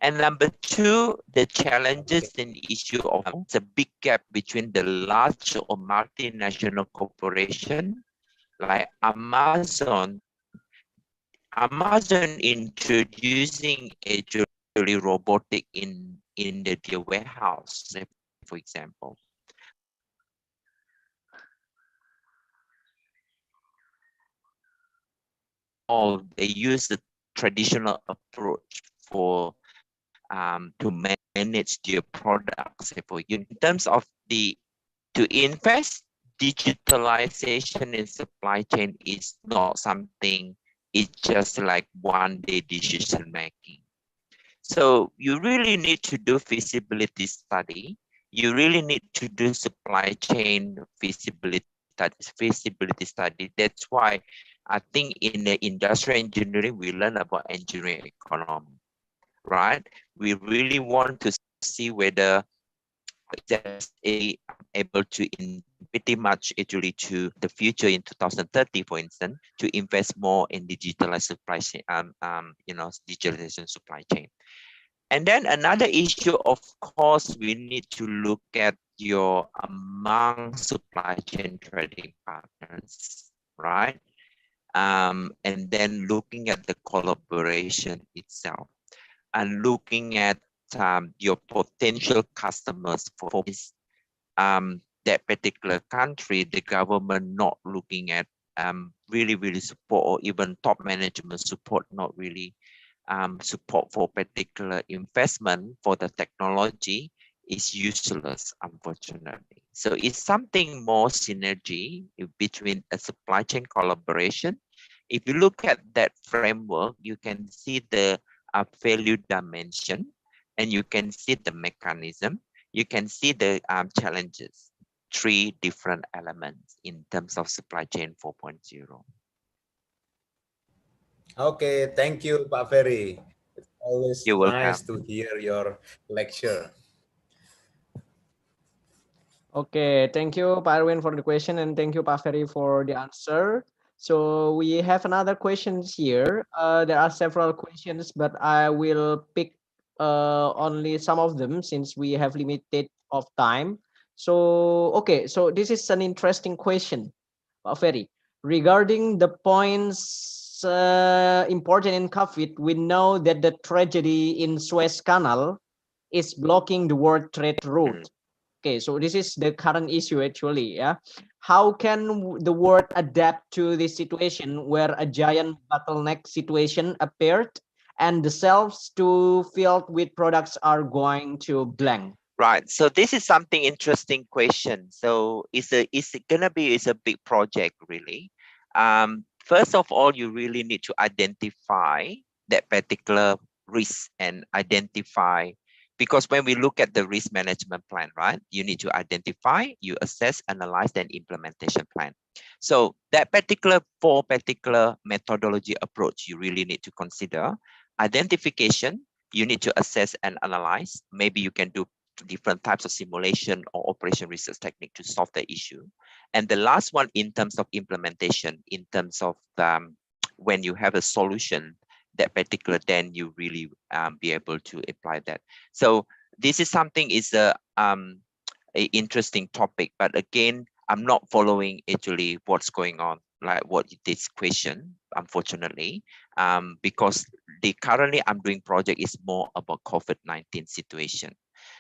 And number 2, the challenges and issue of the big gap between the large or multinational corporation like Amazon introducing actually robotic in their warehouse, for example. Or they use the traditional approach for to manage their products. In terms of to invest, digitalization in supply chain is not something, it's just like one day decision making. So you really need to do feasibility study. You really need to do supply chain feasibility study. That's why I think in the industrial engineering, we learn about engineering economy, right? We really want to see whether that's able to pretty much actually to the future in 2030, for instance, to invest more in digitalized supply chain, digitalization supply chain. And then another issue, of course, we need to look at your among supply chain trading partners, right? And then looking at the collaboration itself and looking at your potential customers for this, that particular country, the government not looking at really support, or even top management support, not really support for particular investment for the technology is useless, unfortunately. So it's something more synergy between a supply chain collaboration. If you look at that framework, you can see the value dimension, and you can see the mechanism, you can see the challenges, 3 different elements in terms of supply chain 4.0. Okay, thank you, Pak Ferry. It's always You're nice welcome. to hear your lecture. Okay, thank you, Pak Erwin, for the question, and thank you, Pak Ferry, for the answer. So we have another questions here. There are several questions, but I will pick only some of them since we have limited of time. So, okay, so this is an interesting question, Pak Ferry. Regarding the points important in COVID, we know that the tragedy in Suez Canal is blocking the world trade route. Okay, so this is the current issue actually, yeah. How can the world adapt to this situation where a giant bottleneck situation appeared and the shelves to filled with products are going to blank? Right. So this is something interesting question. So it's a big project really. First of all, you really need to identify that particular risk and identify, because when we look at the risk management plan, right, you need to identify, you assess, analyze, then implementation plan. So that particular methodology approach, you really need to consider identification. You need to assess and analyze. Maybe you can do different types of simulation or operation research technique to solve the issue. And the last one, in terms of implementation, in terms of when you have a solution, that particular, then you really be able to apply that. So this is something is a interesting topic, but again, I'm not following actually what's going on, like what this question. unfortunately, because the currently I'm doing project is more about COVID-19 situation.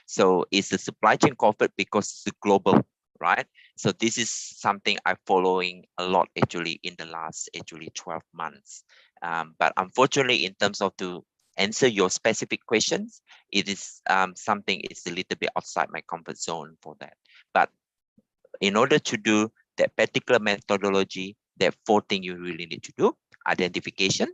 So it's the supply chain COVID because it's global, right? So this is something I'm following a lot actually in the last 12 months. But unfortunately, in terms of to answer your specific questions, it is something is a little bit outside my comfort zone for that. But in order to do that particular methodology, there are 4 things you really need to do: identification,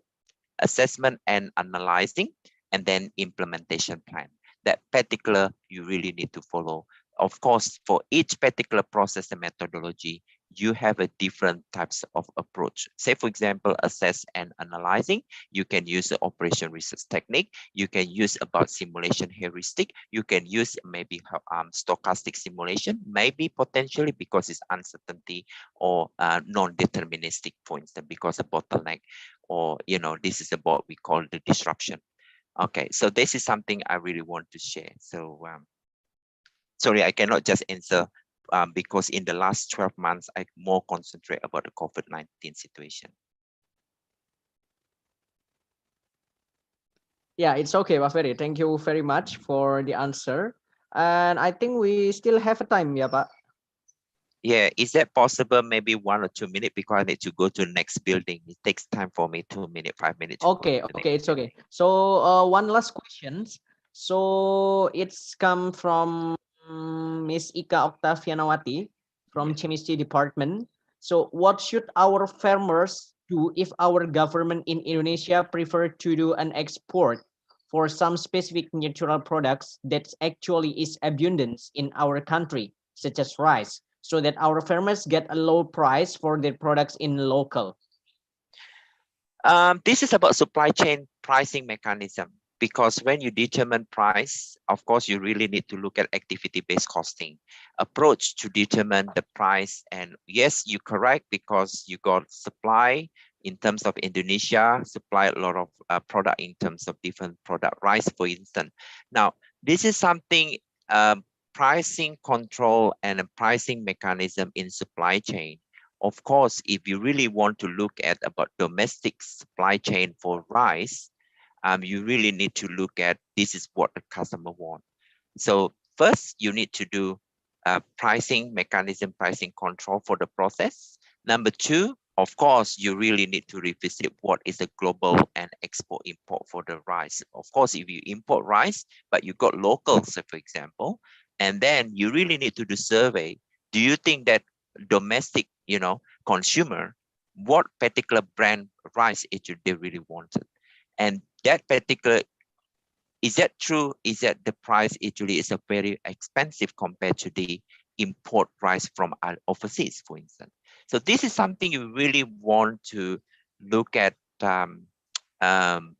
assessment and analyzing, and then implementation plan. That particular you really need to follow. Of course, for each particular process and methodology, you have a different types of approach. Say, for example, assess and analyzing, you can use the operation research technique. You can use about simulation heuristic. You can use maybe stochastic simulation, maybe potentially because it's uncertainty or non-deterministic, for instance, because of bottleneck, or this is about we call the disruption. Okay, so this is something I really want to share. So sorry, I cannot just answer because in the last 12 months, I more concentrate about the COVID-19 situation. Yeah, it's okay, Pak Ferry. Thank you very much for the answer. And I think we still have a time, yeah, Pak. Yeah, is that possible? Maybe 1 or 2 minutes because I need to go to the next building. It takes time for me, 2 minutes, 5 minutes. Okay, it's okay. So one last question. So it's come from Miss Ika Octavianawati from Chemistry Department. So what should our farmers do if our government in Indonesia prefer to do an export for some specific natural products that actually is abundance in our country, such as rice, so that our farmers get a low price for their products in local? This is about supply chain pricing mechanism, because when you determine price, of course, you really need to look at activity-based costing approach to determine the price. And yes, you're correct, because you got supply in terms of Indonesia, supply a lot of product in terms of different product, rice, for instance. Now, this is something pricing control and a pricing mechanism in supply chain. Of course, if you really want to look at about domestic supply chain for rice, you really need to look at this is what the customer wants. So first, you need to do pricing mechanism, pricing control for the process. Number 2, of course, you really need to revisit what is the global and export import for the rice. Of course, if you import rice, but you got local, so for example, and then you really need to do survey. Do you think that domestic, consumer, what particular brand rice they really wanted? And that particular, is that true? Is that the price actually is a very expensive compared to the import rice from overseas, for instance? So this is something you really want to look at,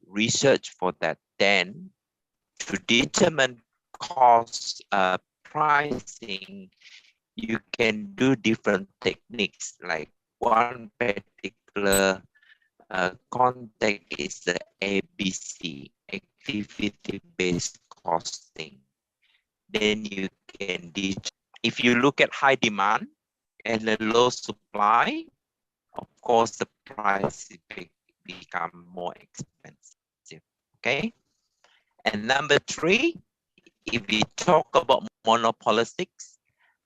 research for that. Then to determine cost pricing, you can do different techniques. Like one particular context is the ABC, activity-based costing. Then you can if you look at high demand and a low supply, of course the price become more expensive. Okay. And number 3, if we talk about monopolistics,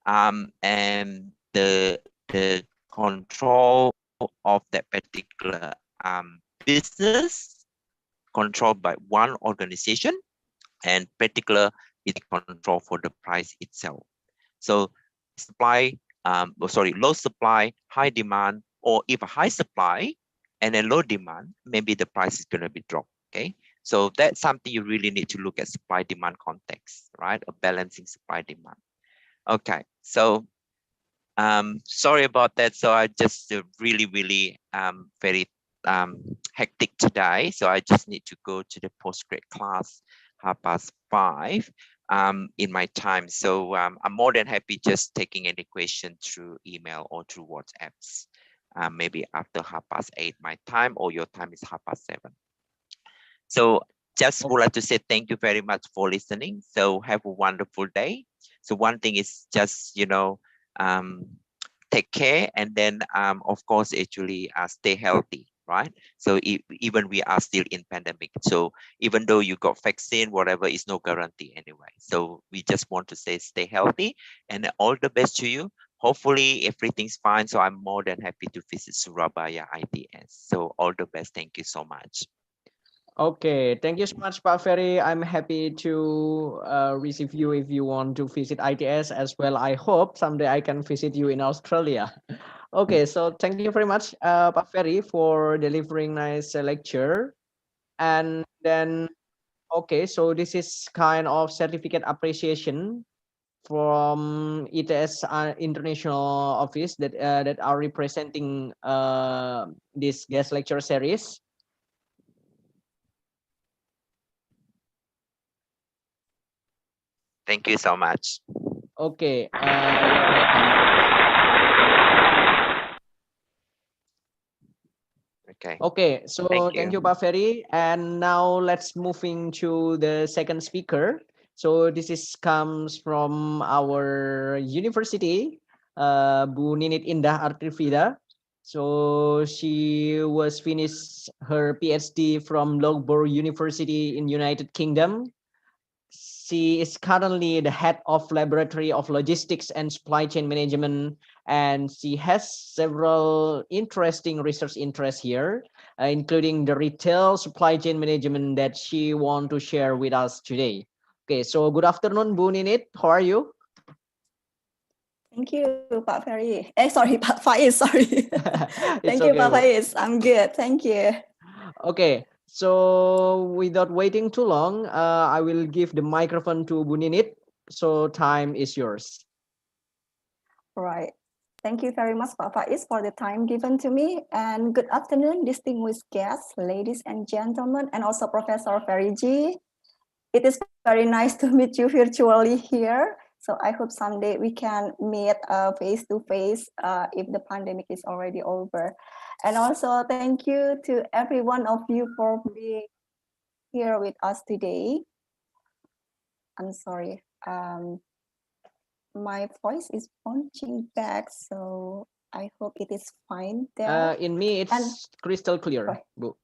and the control of that particular business controlled by one organization, and particular is control for the price itself. So supply, low supply, high demand, or if a high supply and a low demand, maybe the price is going to be dropped. Okay. So that's something you really need to look at supply demand context, right? Or balancing supply demand. Okay. So sorry about that. So I just really very hectic today. So I just need to go to the postgrad class 5:30 in my time. So I'm more than happy just taking any question through email or through WhatsApps. Maybe after 8:30 my time, or your time is 7:30. So just would like to say thank you very much for listening. So have a wonderful day. So one thing is just, take care, and then of course actually stay healthy, right? So even we are still in pandemic. So even though you got vaccine, whatever, is no guarantee anyway. So we just want to say stay healthy and all the best to you. Hopefully everything's fine. So I'm more than happy to visit Surabaya ITS. So all the best. Thank you so much. Okay, thank you so much, Prof Ferry. I'm happy to receive you if you want to visit ITS as well. I hope someday I can visit you in Australia. Okay, so thank you very much, Prof Ferry, for delivering nice lecture. And then, okay, so this is kind of certificate appreciation from ITS International Office that are representing this guest lecture series. Thank you so much. Okay, you're welcome. Okay. Okay, so thank you, Prof Ferry. And now let's moving to the second speaker. So this is comes from our university, Bu Niniet Indah Arvitrida. So she was finished her PhD from Loughborough University in United Kingdom. She is currently the head of Laboratory of Logistics and Supply Chain Management, and she has several interesting research interests here, including the retail supply chain management that she want to share with us today. Okay, so good afternoon, Bu Niniet. How are you? Thank you, Pak Ferry. Sorry, Pak Faiz, sorry. Thank you, Okay, Pak Faiz. I'm good, thank you. Okay, so without waiting too long, I will give the microphone to Bu Niniet. So time is yours. Right. Thank you very much, Pak Faiz, for the time given to me. And good afternoon, distinguished guests, ladies and gentlemen, and also Professor Ferry Jie. It is very nice to meet you virtually here. So I hope someday we can meet face to face if the pandemic is already over. And also thank you to every one of you for being here with us today. I'm sorry. My voice is bouncing back, so I hope it is fine there. In me, it's crystal clear, right. Bu.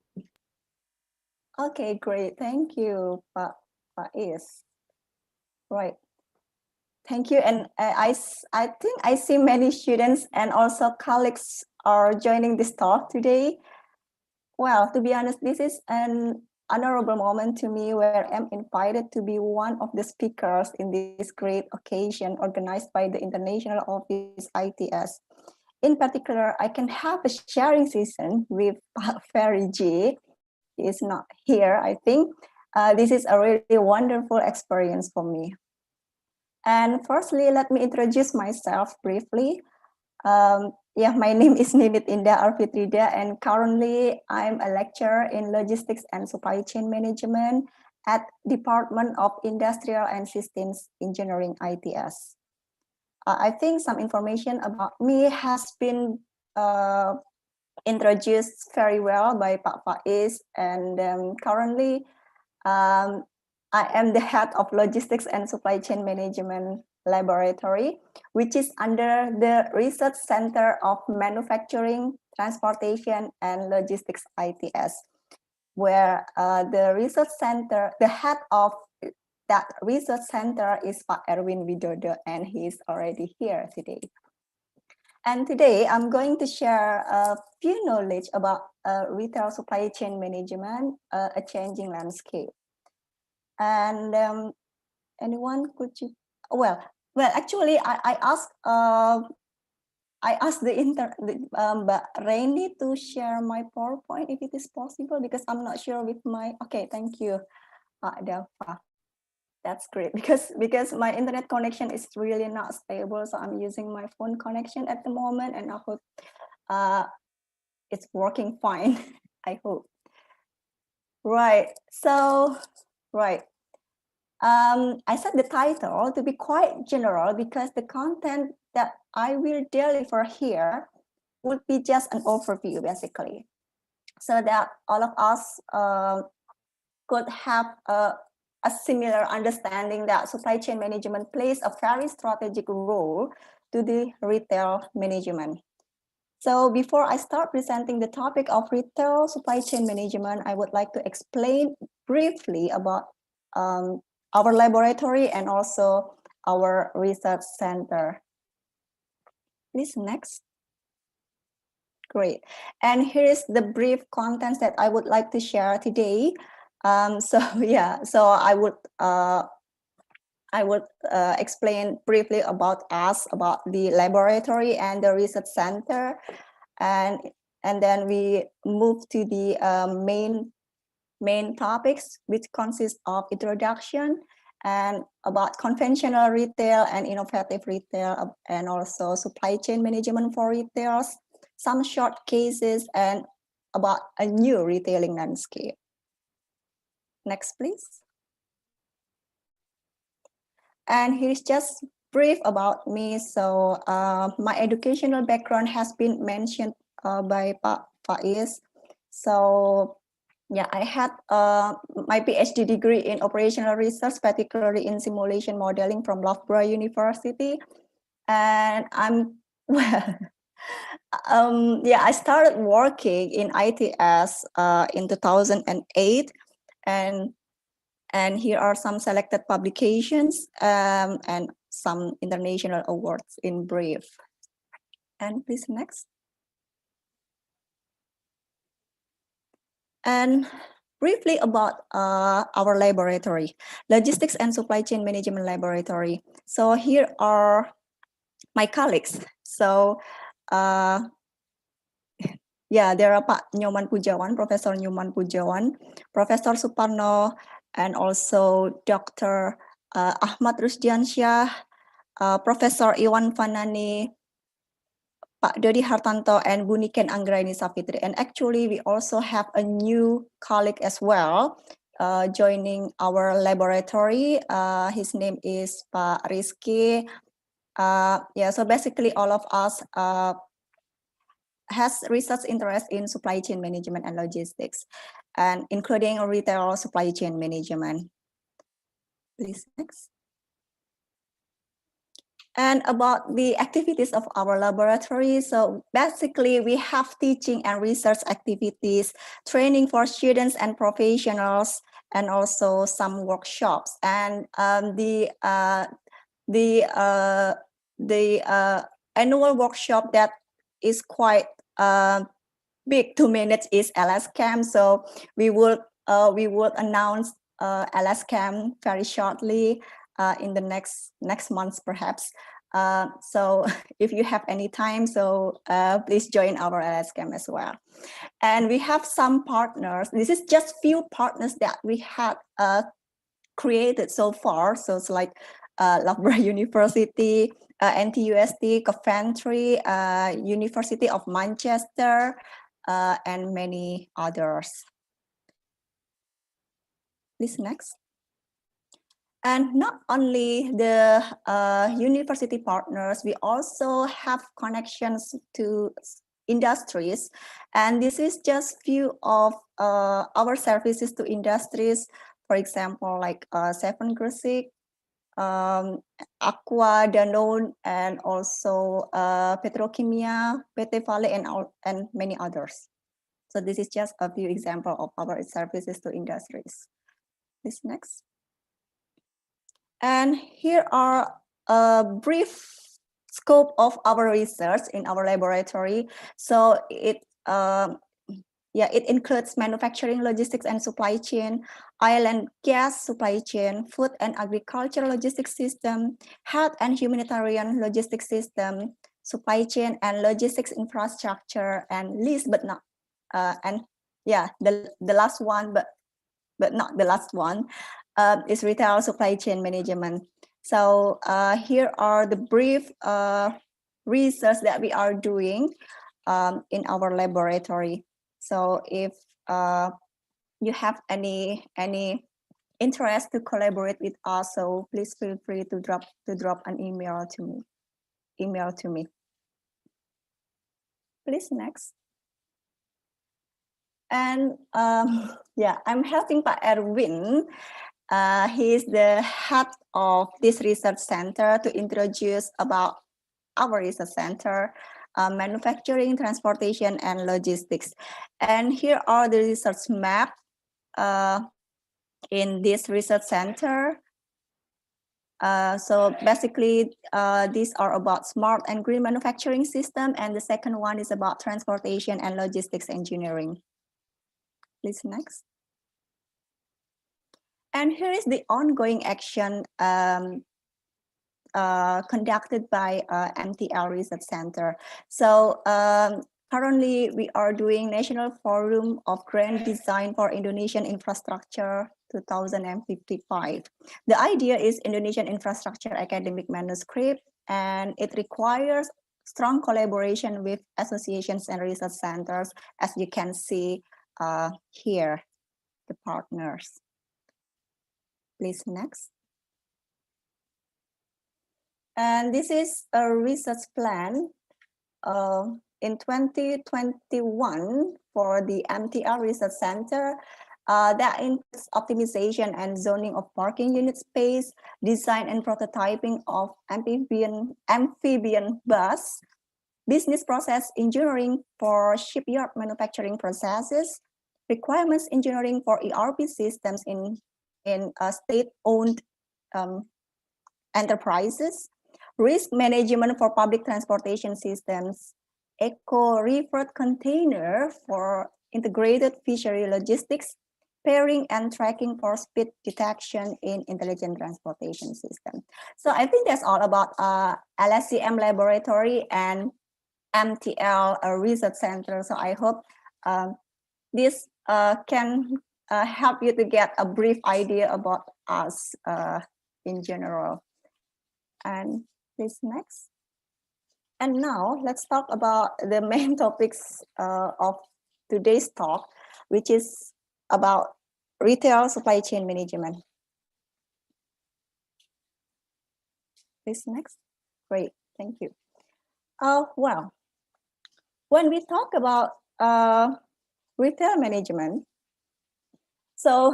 Okay, great. Thank you, Pak Is. Right. Thank you. And I think I see many students and also colleagues are joining this talk today. Well, to be honest, this is an honorable moment to me where I'm invited to be one of the speakers in this great occasion organized by the International Office ITS. In particular, I can have a sharing session with Prof Ferry Jie. He is not here, I think. This is a really wonderful experience for me. And firstly, let me introduce myself briefly. My name is Niniet Indah Arvitrida, and currently I'm a lecturer in Logistics and Supply Chain Management at Department of Industrial and Systems Engineering ITS. I think some information about me has been introduced very well by Pak Faiz, and currently I am the head of Logistics and Supply Chain Management Laboratory, which is under the Research Center of Manufacturing, Transportation, and Logistics ITS, where the research center, the head of that research center is Pak Erwin Widodo, and he is already here today. And today I'm going to share a few knowledge about retail supply chain management, a changing landscape. And anyone could you? Well, actually, I asked the Rainy to share my PowerPoint if it is possible, because I'm not sure with my. Okay, thank you, Dava. That's great, because my internet connection is really not stable, so I'm using my phone connection at the moment, and I hope it's working fine. I hope. Right. So, right. I set the title to be quite general because the content that I will deliver here would be just an overview, basically, so that all of us could have a similar understanding that supply chain management plays a very strategic role to the retail management. So before I start presenting the topic of retail supply chain management, I would like to explain briefly about our laboratory and also our research center. Please, next. Great. And here is the brief contents that I would like to share today. So I would explain briefly about us, about the laboratory and the research center, and then we move to the main topics, which consist of introduction and about conventional retail and innovative retail, and also supply chain management for retailers, some short cases, and about a new retailing landscape. Next, please. And here's just brief about me. So my educational background has been mentioned by Pak Faiz. So yeah, I had my PhD degree in operational research, particularly in simulation modeling from Loughborough University. And I started working in ITS in 2008, and here are some selected publications and some international awards in brief. And please, next. And briefly about our laboratory, Logistics and Supply Chain Management Laboratory. So here are my colleagues. So there are Pak Nyoman Pujawan, Professor Nyoman Pujawan, Professor Suparno, and also Dr. Ahmad Rusdiansyah, Professor Iwan Fanani, Pak Dodi Hartanto, and Buniken Anggraini Safitri. And actually, we also have a new colleague as well joining our laboratory. His name is Pak Rizky. So basically all of us has research interest in supply chain management and logistics, and including retail supply chain management. Please, next. And about the activities of our laboratory, so basically we have teaching and research activities, training for students and professionals, and also some workshops. And the annual workshop that is quite big to manage is LS Camp. So we would announce LS Camp very shortly in the next months perhaps. So if you have any time, so please join our LS Camp as well. And we have some partners. This is just few partners that we had created so far. So it's like Loughborough University, NTUST, Coventry, University of Manchester, and many others. Please, next. And not only the university partners, we also have connections to industries. And this is just few of our services to industries. For example, like Seven Gresik, Aqua, Danone, and also Petrokimia, PT Vale, and many others. So this is just a few examples of our services to industries. Please, next. And here are a brief scope of our research in our laboratory. So it includes manufacturing, logistics and supply chain, oil and gas supply chain, food and agriculture logistics system, health and humanitarian logistics system, supply chain and logistics infrastructure, and least but not the last one, but not the last one, is retail supply chain management. So here are the brief research that we are doing in our laboratory. So if you have any interest to collaborate with us, so please feel free to drop an email to me. Please, next. And I'm helping Pak Erwin. He is the head of this research center to introduce about our research center. manufacturing, transportation, and logistics. And here are the research map in this research center. So basically, these are about smart and green manufacturing system, and the second one is about transportation and logistics engineering. Please next. And here is the ongoing action conducted by MTL Research Center. So currently, we are doing National Forum of Grand Design for Indonesian Infrastructure 2055. The idea is Indonesian Infrastructure Academic Manuscript, and it requires strong collaboration with associations and research centers, as you can see here, the partners. Please next. And this is a research plan in 2021 for the MTL Research Center that includes optimization and zoning of parking unit space, design and prototyping of amphibian bus, business process engineering for shipyard manufacturing processes, requirements engineering for ERP systems in state-owned enterprises, risk management for public transportation systems, eco-referred container for integrated fishery logistics, pairing and tracking for speed detection in intelligent transportation system. So I think that's all about LSCM laboratory and MTL Research Center. So I hope this can help you to get a brief idea about us in general. And please next. And now let's talk about the main topics of today's talk, which is about retail supply chain management. Please next. Great, thank you. Well, when we talk about retail management, so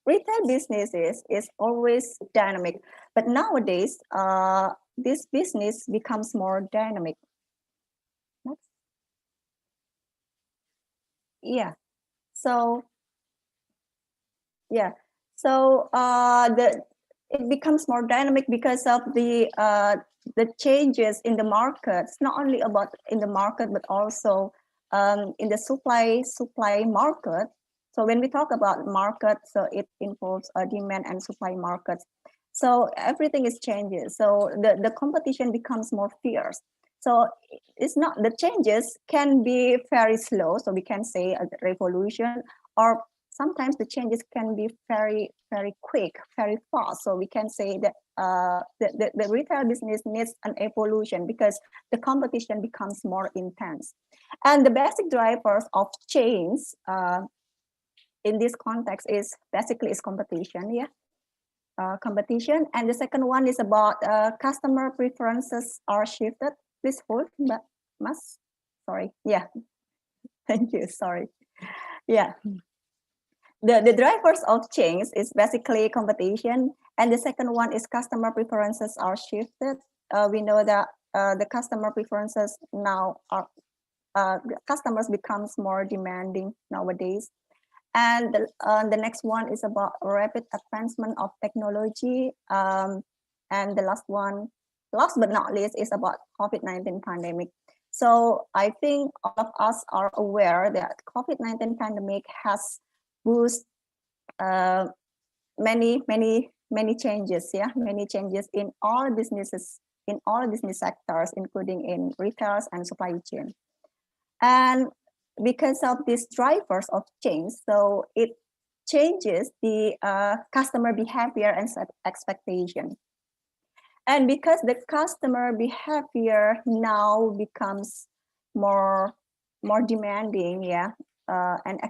retail businesses is always dynamic, but nowadays this business becomes more dynamic. Next. Yeah. So it becomes more dynamic because of the changes in the markets, not only about in the market but also in the supply market. So when we talk about market, so it involves demand and supply markets. So everything is changes. So the competition becomes more fierce. So it's not, the changes can be very slow. So we can say a revolution, or sometimes the changes can be very, very quick, very fast. So we can say that the retail business needs an evolution because the competition becomes more intense. And the basic drivers of change in this context is basically competition, competition. And the second one is about customer preferences are shifted. Please hold, but must, sorry, yeah, thank you, sorry, yeah. The drivers of change is basically competition, and the second one is customer preferences are shifted. We know that the customer preferences now are, customers becomes more demanding nowadays. And the next one is about rapid advancement of technology. And the last one, last but not least, is about COVID-19 pandemic. So I think all of us are aware that COVID-19 pandemic has boosted many changes, many changes in all businesses, in all business sectors, including in retail and supply chain. And because of these drivers of change, so it changes the customer behavior and expectation. And because the customer behavior now becomes more demanding, and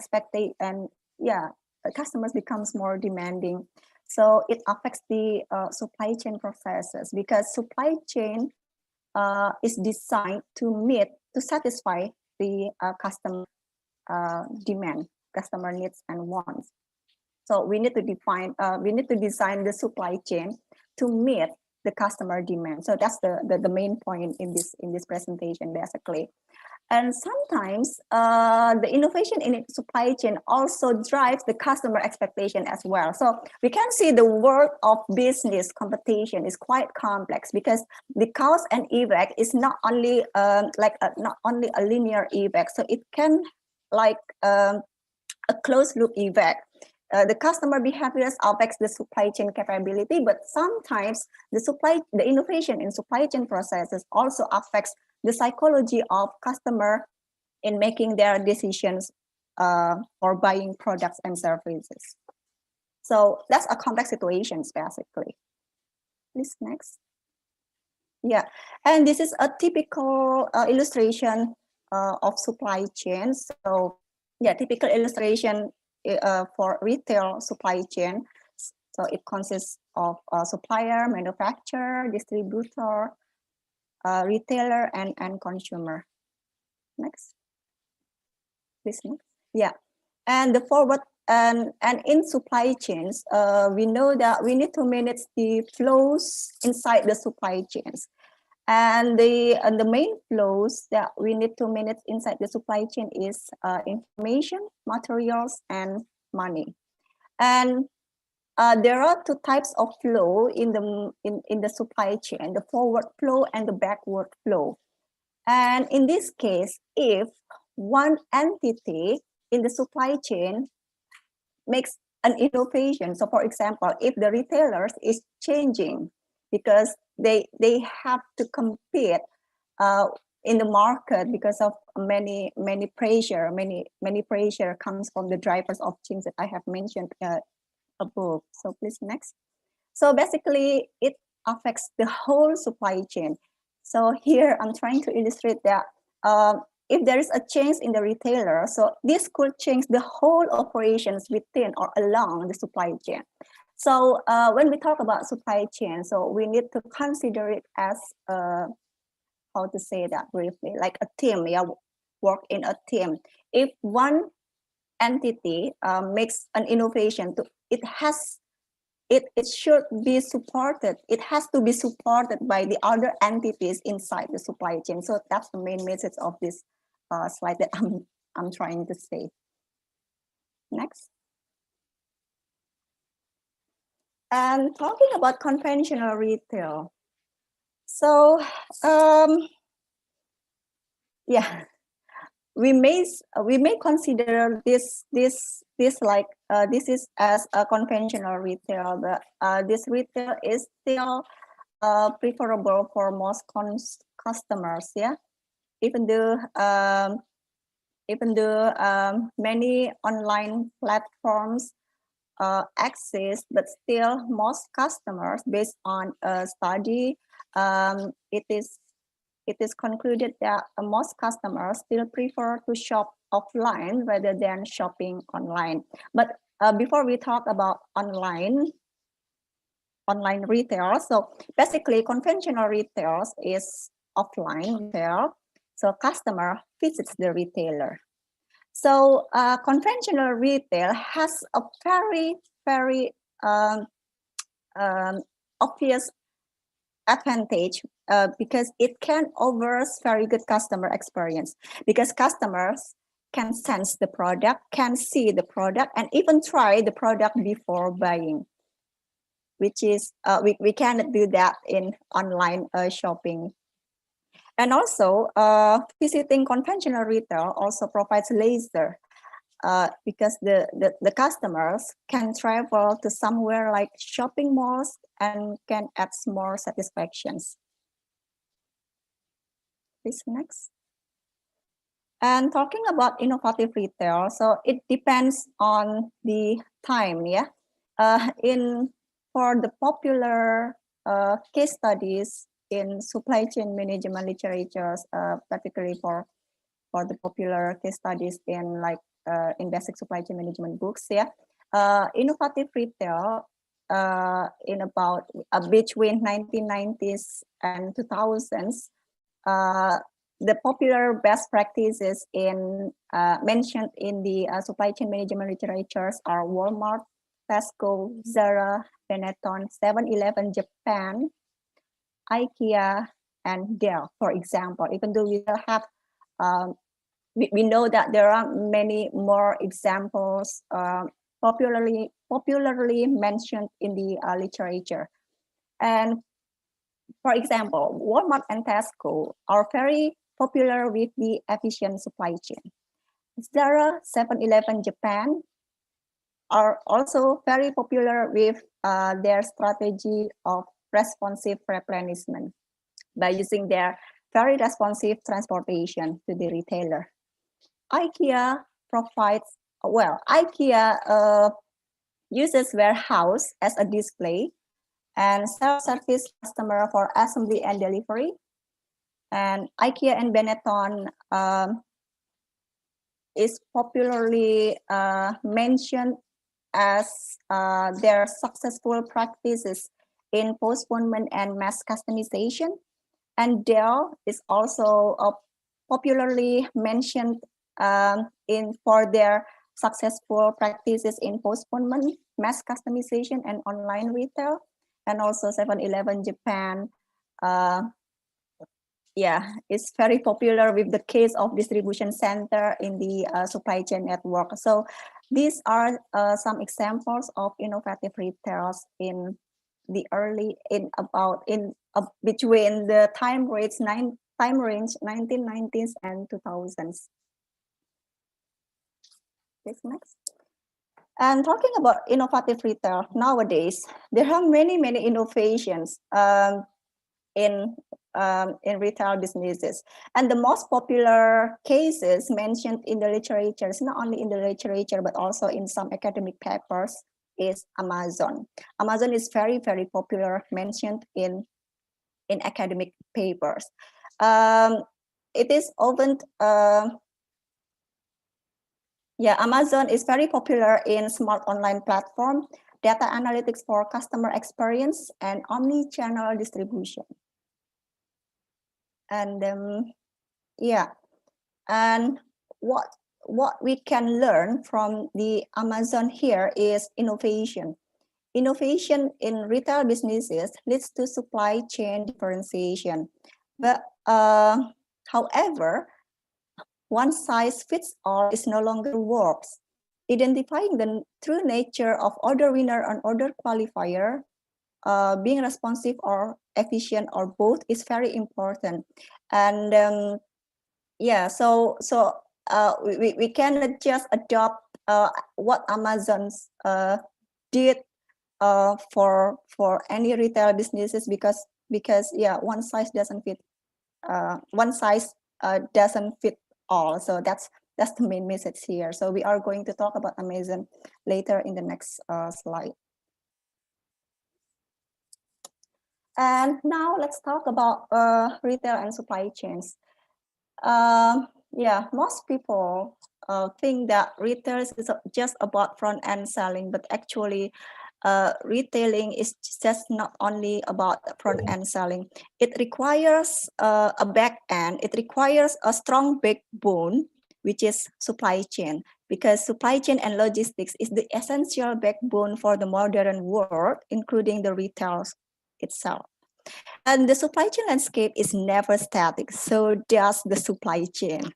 customers becomes more demanding. So it affects the supply chain processes, because supply chain is designed to satisfy the customer demand, customer needs and wants. So we need to design the supply chain to meet the customer demand. So that's the main point in this presentation, basically. And sometimes the innovation in supply chain also drives the customer expectation as well. So we can see the world of business competition is quite complex, because the cause and effect is not only not only a linear effect. So it can like a closed loop effect. The customer behaviors affects the supply chain capability, but sometimes the innovation in supply chain processes also affects the psychology of customer in making their decisions for buying products and services. So that's a complex situation, basically. Please, next. Yeah, and this is a typical illustration of supply chain. So yeah, typical illustration for retail supply chain. So it consists of supplier, manufacturer, distributor, retailer, and consumer. Next, please. Next. Yeah, and the forward and in supply chains, we know that we need to manage the flows inside the supply chains, and the main flows that we need to manage inside the supply chain is information, materials, and money. And there are two types of flow in the supply chain: the forward flow and the backward flow. And in this case, if one entity in the supply chain makes an innovation, so for example, if the retailers is changing because they have to compete in the market because of many pressure comes from the drivers of change that I have mentioned above. So please, next. So basically, it affects the whole supply chain. So here I'm trying to illustrate that if there is a change in the retailer, so this could change the whole operations within or along the supply chain. So when we talk about supply chain, so we need to consider it as how to say that briefly, like a team. Yeah, work in a team. If one entity makes an innovation, it should be supported. It has to be supported by the other entities inside the supply chain. So that's the main message of this slide that I'm trying to say. Next. And talking about conventional retail. So yeah, we may consider this like this is as a conventional retail, but this retail is still preferable for most customers. Yeah, even though many online platforms exist, but still most customers, based on a study, it is concluded that most customers still prefer to shop offline rather than shopping online. But before we talk about online retail, so basically conventional retail is offline retail. So customer visits the retailer. So conventional retail has a very obvious advantage because it can offer very good customer experience, because customers can sense the product, can see the product, and even try the product before buying, which is we cannot do that in online shopping. And also visiting conventional retail also provides leisure because the customers can travel to somewhere like shopping malls and can add more satisfactions. Please, next. And talking about innovative retail, so it depends on the time. Yeah, for the popular case studies in supply chain management literatures, particularly for the popular case studies in like in basic supply chain management books. Yeah, innovative retail in about between 1990s and 2000s. The popular best practices mentioned in the supply chain management literatures are Walmart, Tesco, Zara, Benetton, 7-Eleven Japan, IKEA and Dell, for example, even though we still have, we know that there are many more examples popularly mentioned in the literature. And for example, Walmart and Tesco are very popular with the efficient supply chain. Zara, 7-Eleven Japan are also very popular with their strategy of responsive replenishment by using their very responsive transportation to the retailer. IKEA provides, well, IKEA uses warehouse as a display and self-service customer for assembly and delivery. And IKEA and Benetton is popularly mentioned as their successful practices in postponement and mass customization. And Dell is also popularly mentioned for their successful practices in postponement, mass customization, and online retail. And also 7-Eleven Japan, it's very popular with the case of distribution center in the supply chain network. So these are some examples of innovative retails in the between the time range 1990s and 2000s. This next. And talking about innovative retail nowadays, there are many innovations in retail businesses, and the most popular cases mentioned in the literature, not only in the literature but also in some academic papers, is Amazon. Amazon is very popular, mentioned in academic papers. It is often Amazon is very popular in smart online platform, data analytics for customer experience, and omni-channel distribution. And and what we can learn from the Amazon here is innovation. Innovation in retail businesses leads to supply chain differentiation. But however, one size fits all is no longer works. Identifying the true nature of order winner and order qualifier, being responsive or efficient or both, is very important. And we cannot just adopt what Amazon's did for any retail businesses because one size doesn't fit all. So that's the main message here. So we are going to talk about Amazon later in the next slide. And now let's talk about retail and supply chains. Most people think that retail is just about front-end selling, but actually retailing is just not only about front-end selling. It requires a back-end. It requires a strong backbone, which is supply chain, because supply chain and logistics is the essential backbone for the modern world, including the retail itself. And the supply chain landscape is never static. So does the supply chain.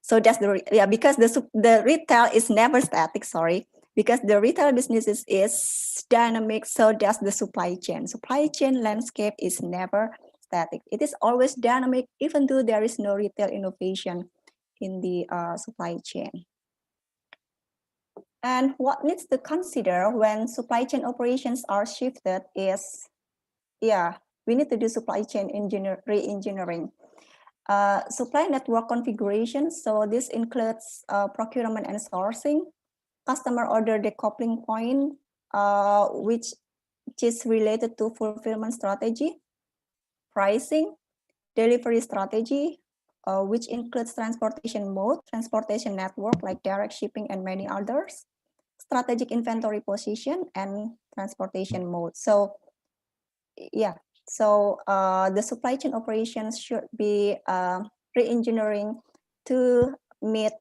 So that's because the retail is never static, because the retail business is dynamic, so does the supply chain. Supply chain landscape is never static. It is always dynamic, even though there is no retail innovation in the supply chain. And what needs to consider when supply chain operations are shifted is, we need to do supply chain re-engineering. Supply network configuration, so this includes procurement and sourcing, customer order decoupling point, which is related to fulfillment strategy, pricing, delivery strategy, which includes transportation mode, transportation network like direct shipping and many others, strategic inventory position, and transportation mode. So the supply chain operations should be re-engineering to meet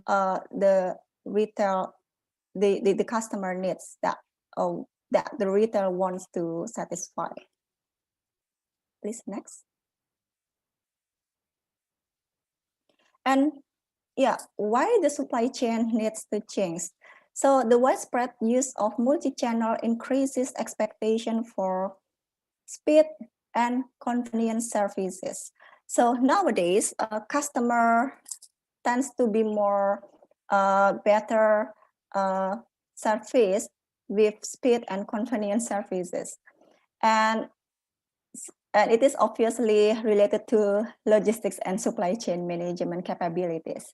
the retail, the customer needs that the retail wants to satisfy. Please next. And yeah, why the supply chain needs to change? So the widespread use of multi-channel increases expectation for speed and convenience services. So nowadays, customer tends to be more better service with speed and convenience services. And it is obviously related to logistics and supply chain management capabilities.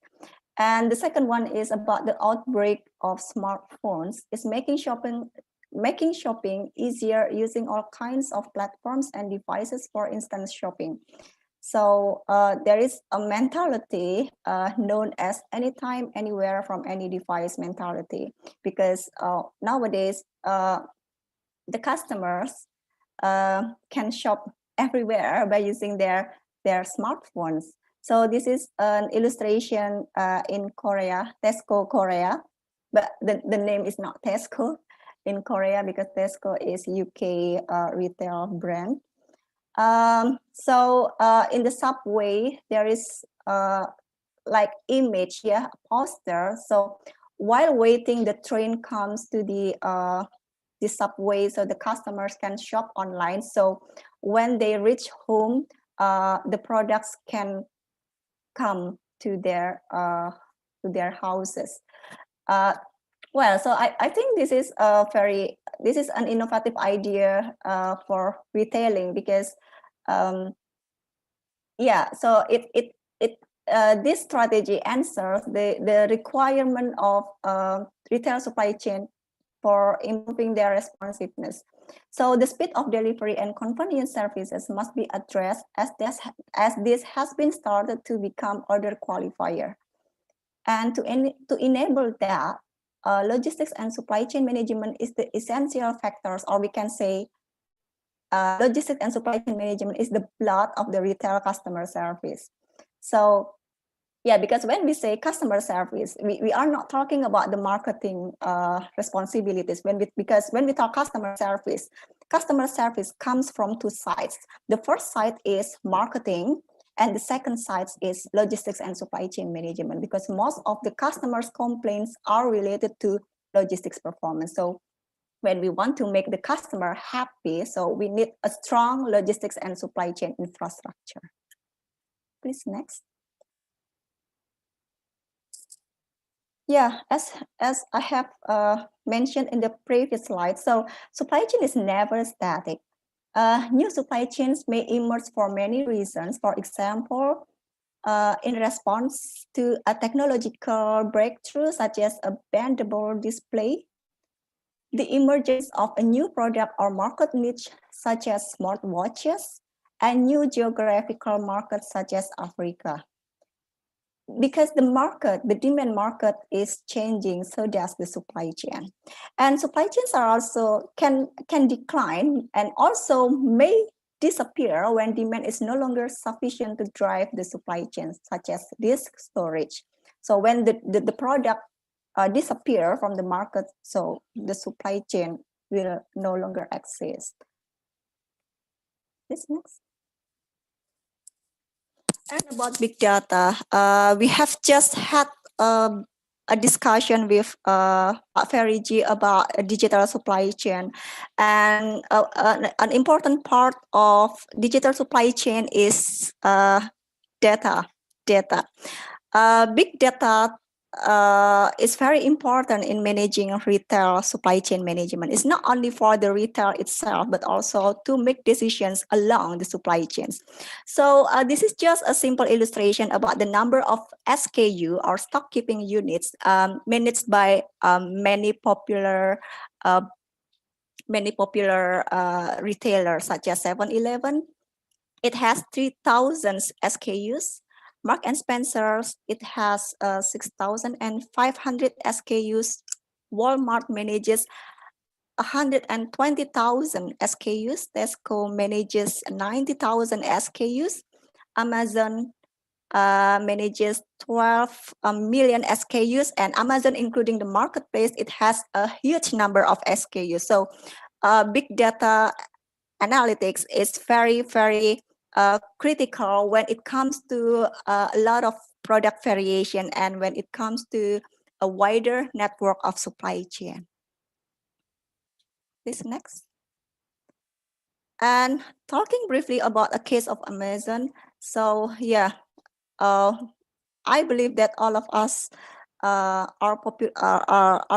And the second one is about the outbreak of smartphones. It's making shopping easier using all kinds of platforms and devices for instant shopping. So there is a mentality known as anytime, anywhere, from any device mentality, because nowadays the customers can shop everywhere by using their smartphones. So this is an illustration in Korea, Tesco Korea, but the name is not Tesco in Korea because Tesco is UK retail brand. So in the subway, there is like image, poster. So while waiting, the train comes to the subway, so the customers can shop online. So when they reach home, the products can come to their houses. Well, so I think this is an innovative idea for retailing, because so this strategy answers the requirement of retail supply chain for improving their responsiveness. So the speed of delivery and convenience services must be addressed as this has been started to become other qualifier. And to enable that, logistics and supply chain management is the essential factors, or we can say logistics and supply chain management is the blood of the retail customer service. So because when we say customer service, we are not talking about the marketing responsibilities. Because when we talk customer service comes from two sides. The first side is marketing, and the second side is logistics and supply chain management, because most of the customers' complaints are related to logistics performance. So when we want to make the customer happy, so we need a strong logistics and supply chain infrastructure. Please next. Yeah, as I have mentioned in the previous slide, so supply chain is never static. New supply chains may emerge for many reasons. For example, in response to a technological breakthrough such as a bendable display, the emergence of a new product or market niche such as smartwatches, and new geographical markets such as Africa. Because the demand market is changing, so does the supply chain. And supply chains are also can decline and also may disappear when demand is no longer sufficient to drive the supply chain, such as disk storage. So when the product disappear from the market, so the supply chain will no longer exist. This next. And about big data, we have just had a discussion with Prof Ferry Jie about a digital supply chain, and an important part of digital supply chain is data. Big data is very important in managing retail supply chain management. It's not only for the retail itself, but also to make decisions along the supply chains. So this is just a simple illustration about the number of SKU or stock keeping units managed by many popular retailers such as 7-Eleven. It has 3,000 SKUs. Mark and Spencer's, it has 6,500 SKUs. Walmart manages 120,000 SKUs. Tesco manages 90,000 SKUs. Amazon manages 12 million SKUs, and Amazon, including the marketplace, it has a huge number of SKUs. So big data analytics is very, very critical when it comes to a lot of product variation and when it comes to a wider network of supply chain. This next. And talking briefly about a case of Amazon. So yeah, I believe that all of us are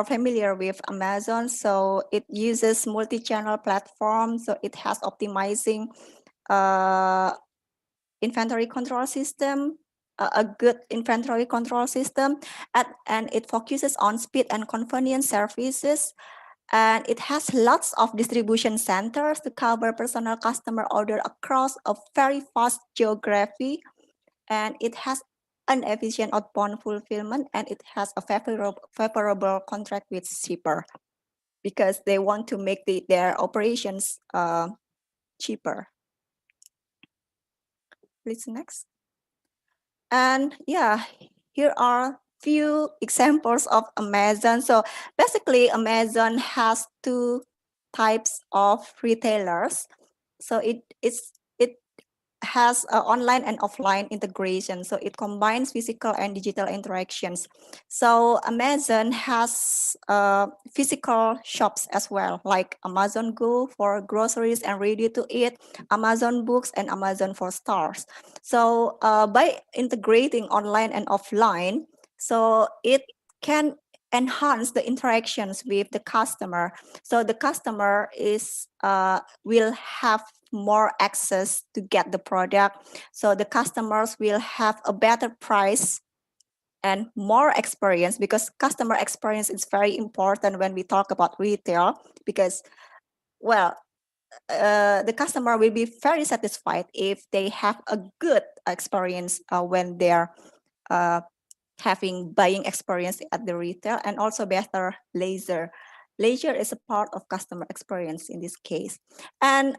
familiar with Amazon. So it uses multi-channel platform. So it has optimizing inventory control system, a good inventory control system, and it focuses on speed and convenience services. And it has lots of distribution centers to cover personal customer order across a very vast geography. And it has an efficient outbound fulfillment, and it has a favorable contract with shipper because they want to make their operations cheaper. Please next. And yeah, here are few examples of Amazon. So basically, Amazon has two types of retailers. So it has online and offline integration. So it combines physical and digital interactions. So Amazon has physical shops as well, like Amazon Go for groceries and ready to eat, Amazon Books, and Amazon for stores. So by integrating online and offline, so it can enhance the interactions with the customer. So the customer will have more access to get the product. So the customers will have a better price and more experience, because customer experience is very important when we talk about retail, because, well, the customer will be very satisfied if they have a good experience when they're having buying experience at the retail, and also better leisure. Leisure is a part of customer experience in this case. And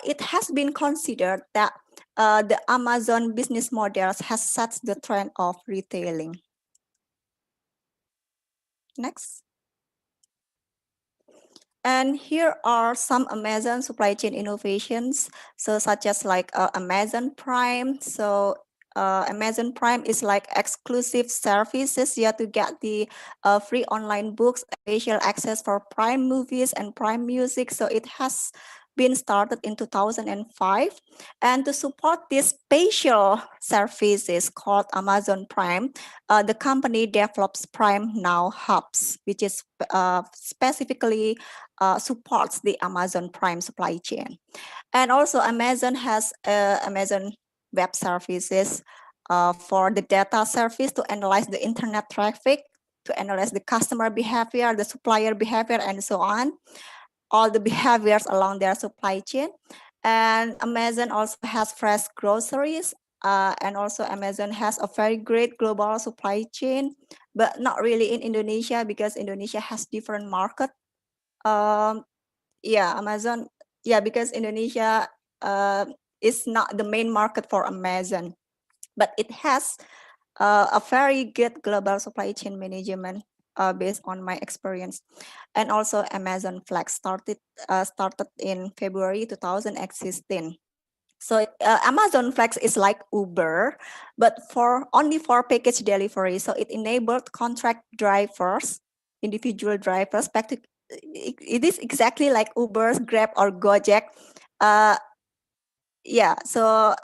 it has been considered that the Amazon business models has set the trend of retailing. Next. And here are some Amazon supply chain innovations. So such as like Amazon Prime. So Amazon Prime is like exclusive services to get the free online books, special access for Prime movies and Prime music. So it has been started in 2005. And to support these special services called Amazon Prime, the company develops Prime Now hubs, which is specifically supports the Amazon Prime supply chain. And also Amazon has Amazon Web Services for the data service to analyze the internet traffic, to analyze the customer behavior, the supplier behavior, and so on, all the behaviors along their supply chain. And Amazon also has fresh groceries, and also Amazon has a very great global supply chain, but not really in Indonesia, because Indonesia has different market. Amazon, because Indonesia is not the main market for Amazon, but it has a very good global supply chain management based on my experience. And also Amazon Flex started in February 2016. So Amazon Flex is like Uber, but only for package delivery. So it enabled contract drivers, individual drivers, it is exactly like Uber, Grab, or Gojek. So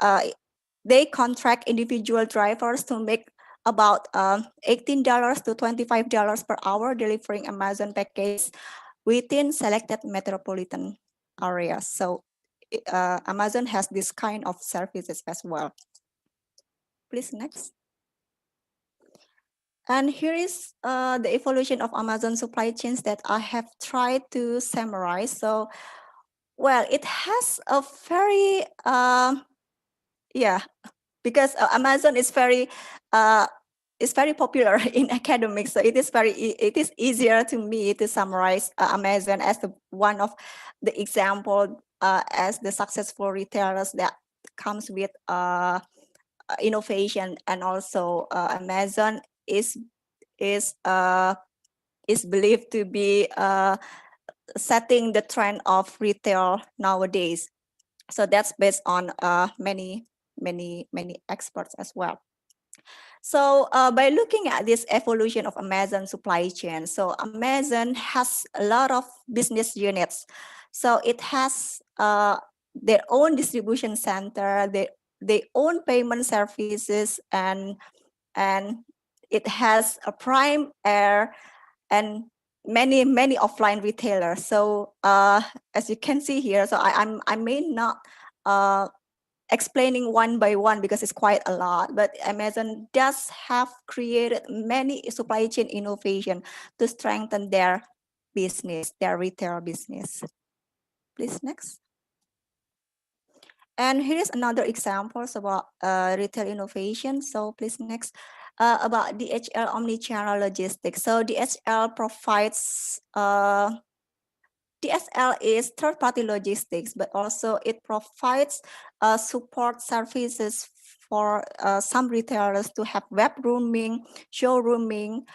they contract individual drivers to make about $18 to $25 per hour delivering Amazon package within selected metropolitan areas. So Amazon has this kind of services as well. Please next. And here is the evolution of Amazon supply chains that I have tried to summarize. So, well, it has a very, because Amazon is very popular in academics. So it is easier to me to summarize Amazon as one of the example as the successful retailers that comes with innovation. And also Amazon is believed to be setting the trend of retail nowadays. So that's based on many experts as well. So by looking at this evolution of Amazon supply chain, so Amazon has a lot of business units. So it has their own distribution center, their own payment services, and it has a prime air and many offline retailers. So as you can see here, so I may not explaining one by one because it's quite a lot, but Amazon does have created many supply chain innovation to strengthen their business, their retail business. Please next. And here is another examples about retail innovation. So please next. About DHL omnichannel logistics. So DHL provides DSL is third-party logistics, but also it provides support services for some retailers to have web rooming, showrooming,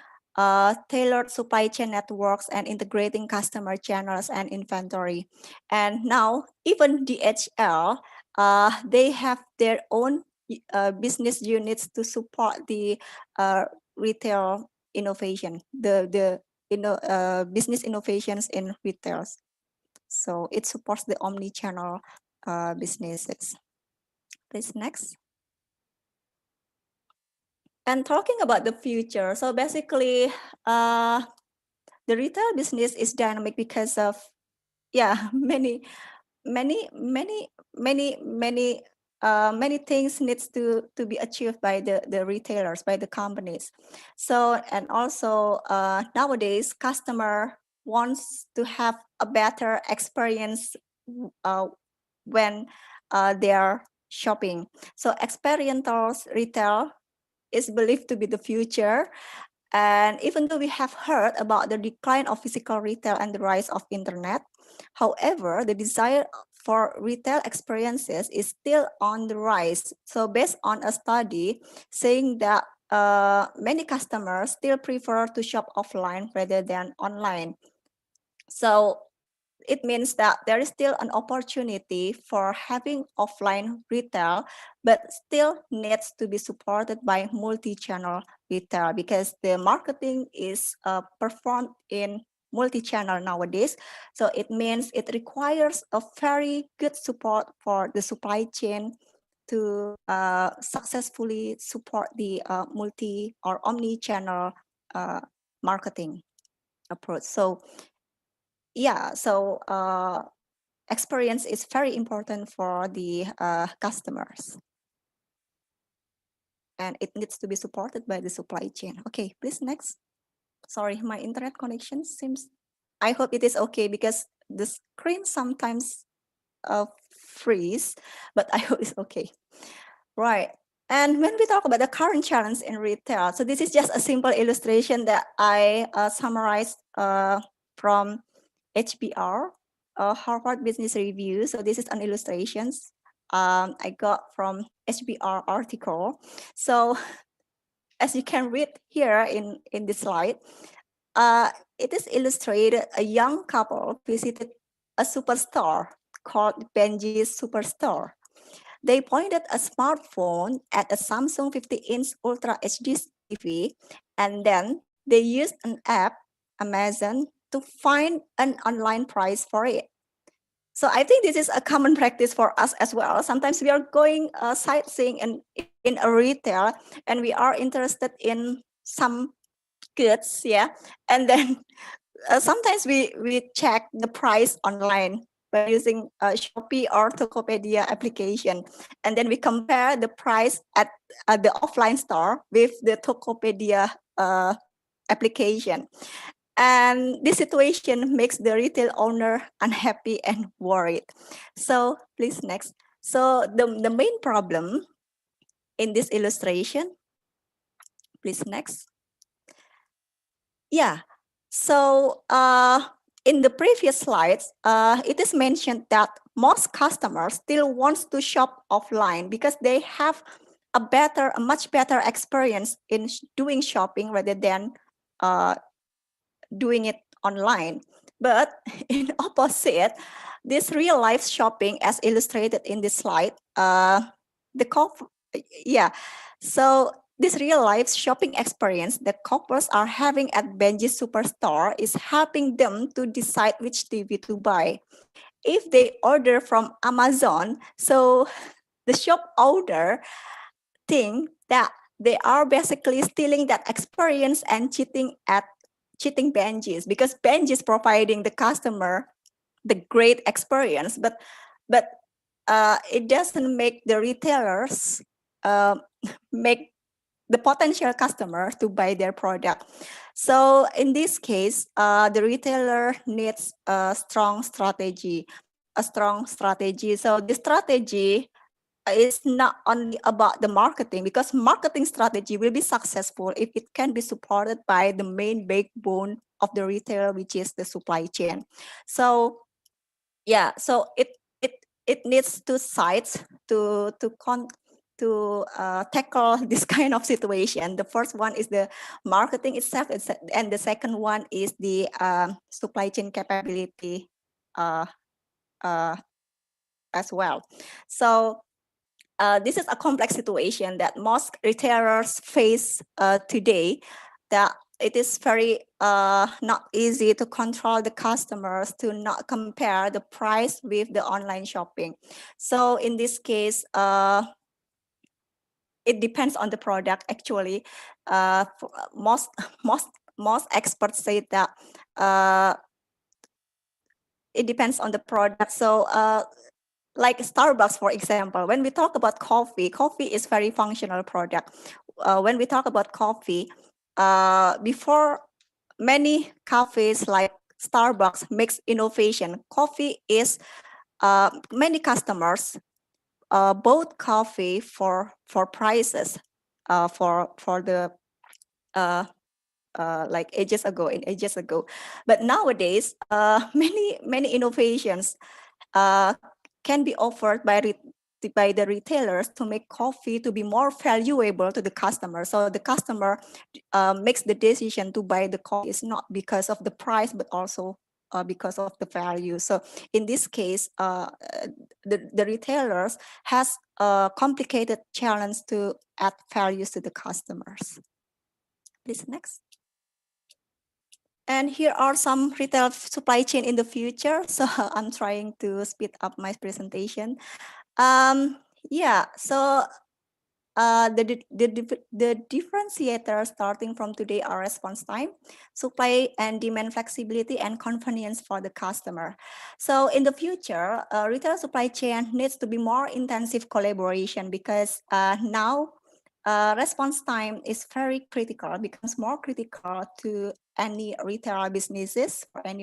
tailored supply chain networks, and integrating customer channels and inventory. And now even DHL, they have their own business units to support the retail innovation, the business innovations in retails. So it supports the omni-channel businesses. Please next. And talking about the future, so basically, the retail business is dynamic because of many things needs to be achieved by the retailers, by the companies. So, and also nowadays customer wants to have a better experience when they are shopping. So experiential retail is believed to be the future. And even though we have heard about the decline of physical retail and the rise of internet, however, the desire for retail experiences is still on the rise. So based on a study saying that many customers still prefer to shop offline rather than online. So it means that there is still an opportunity for having offline retail, but still needs to be supported by multi-channel retail because the marketing is performed in multi-channel nowadays. So it means it requires a very good support for the supply chain to successfully support the multi or omni-channel marketing approach. So so experience is very important for the customers. And it needs to be supported by the supply chain. Okay, please next. Sorry, my internet connection seems, I hope it is okay because the screen sometimes freeze, but I hope it's okay. Right. And when we talk about the current challenge in retail, so this is just a simple illustration that I summarized from HBR, Harvard Business Review. So this is an illustrations I got from HBR article. So as you can read here in this slide, it is illustrated a young couple visited a superstore called Benji's Superstore. They pointed a smartphone at a Samsung 50-inch Ultra HD TV, and then they used an app, Amazon, to find an online price for it. So I think this is a common practice for us as well. Sometimes we are going sightseeing in a retail and we are interested in some goods, and then sometimes we check the price online by using Shopee or Tokopedia application, and then we compare the price at the offline store with the Tokopedia application. And this situation makes the retail owner unhappy and worried. So please next. So the main problem in this illustration, please next. So in the previous slides, it is mentioned that most customers still wants to shop offline because they have a much better experience in doing shopping rather than doing it online. But in opposite, this real life shopping, as illustrated in this slide, so this real life shopping experience that couples are having at Benji's Superstore is helping them to decide which TV to buy. If they order from Amazon, so the shop owner think that they are basically stealing that experience and cheating Benji's, because Benji is providing the customer the great experience, but it doesn't make the retailers make the potential customer to buy their product. So in this case, the retailer needs a strong strategy. So the strategy is not only about the marketing, because marketing strategy will be successful if it can be supported by the main backbone of the retailer, which is the supply chain. So yeah, so it needs two sides to tackle this kind of situation. The first one is the marketing itself, and the second one is the supply chain capability as well. So this is a complex situation that most retailers face today, that it is very not easy to control the customers, to not compare the price with the online shopping. So in this case, it depends on the product. Actually, most experts say that it depends on the product. So like Starbucks, for example, when we talk about coffee is very functional product. When we talk about coffee, before many cafes like Starbucks makes innovation, coffee is many customers bought coffee for prices for the like ages ago. But nowadays, many innovations can be offered by the retailers to make coffee to be more valuable to the customer. So the customer makes the decision to buy the coffee is not because of the price, but also because of the value. So in this case, the retailers has a complicated challenge to add values to the customers. Please next. And here are some retail supply chain in the future. So I'm trying to speed up my presentation. So the differentiators starting from today are response time, supply and demand flexibility, and convenience for the customer. So in the future, retail supply chain needs to be more intensive collaboration, because now response time is very critical, becomes more critical to any retail businesses, and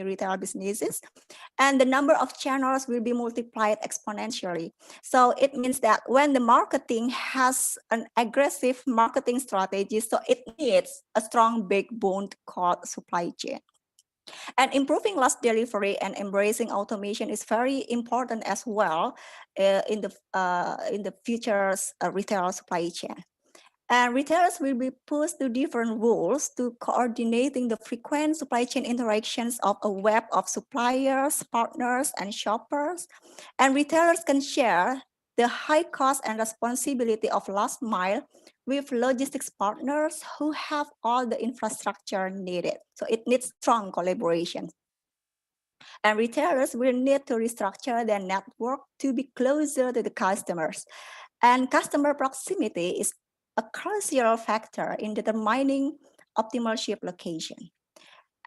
the number of channels will be multiplied exponentially. So it means that when the marketing has an aggressive marketing strategy, so it needs a strong backbone called supply chain. And improving last delivery and embracing automation is very important as well in the future's retail supply chain. And retailers will be pushed to different roles to coordinating the frequent supply chain interactions of a web of suppliers, partners, and shoppers. And retailers can share the high cost and responsibility of last mile with logistics partners who have all the infrastructure needed. So it needs strong collaboration. And retailers will need to restructure their network to be closer to the customers. And customer proximity is a crucial factor in determining optimal ship location.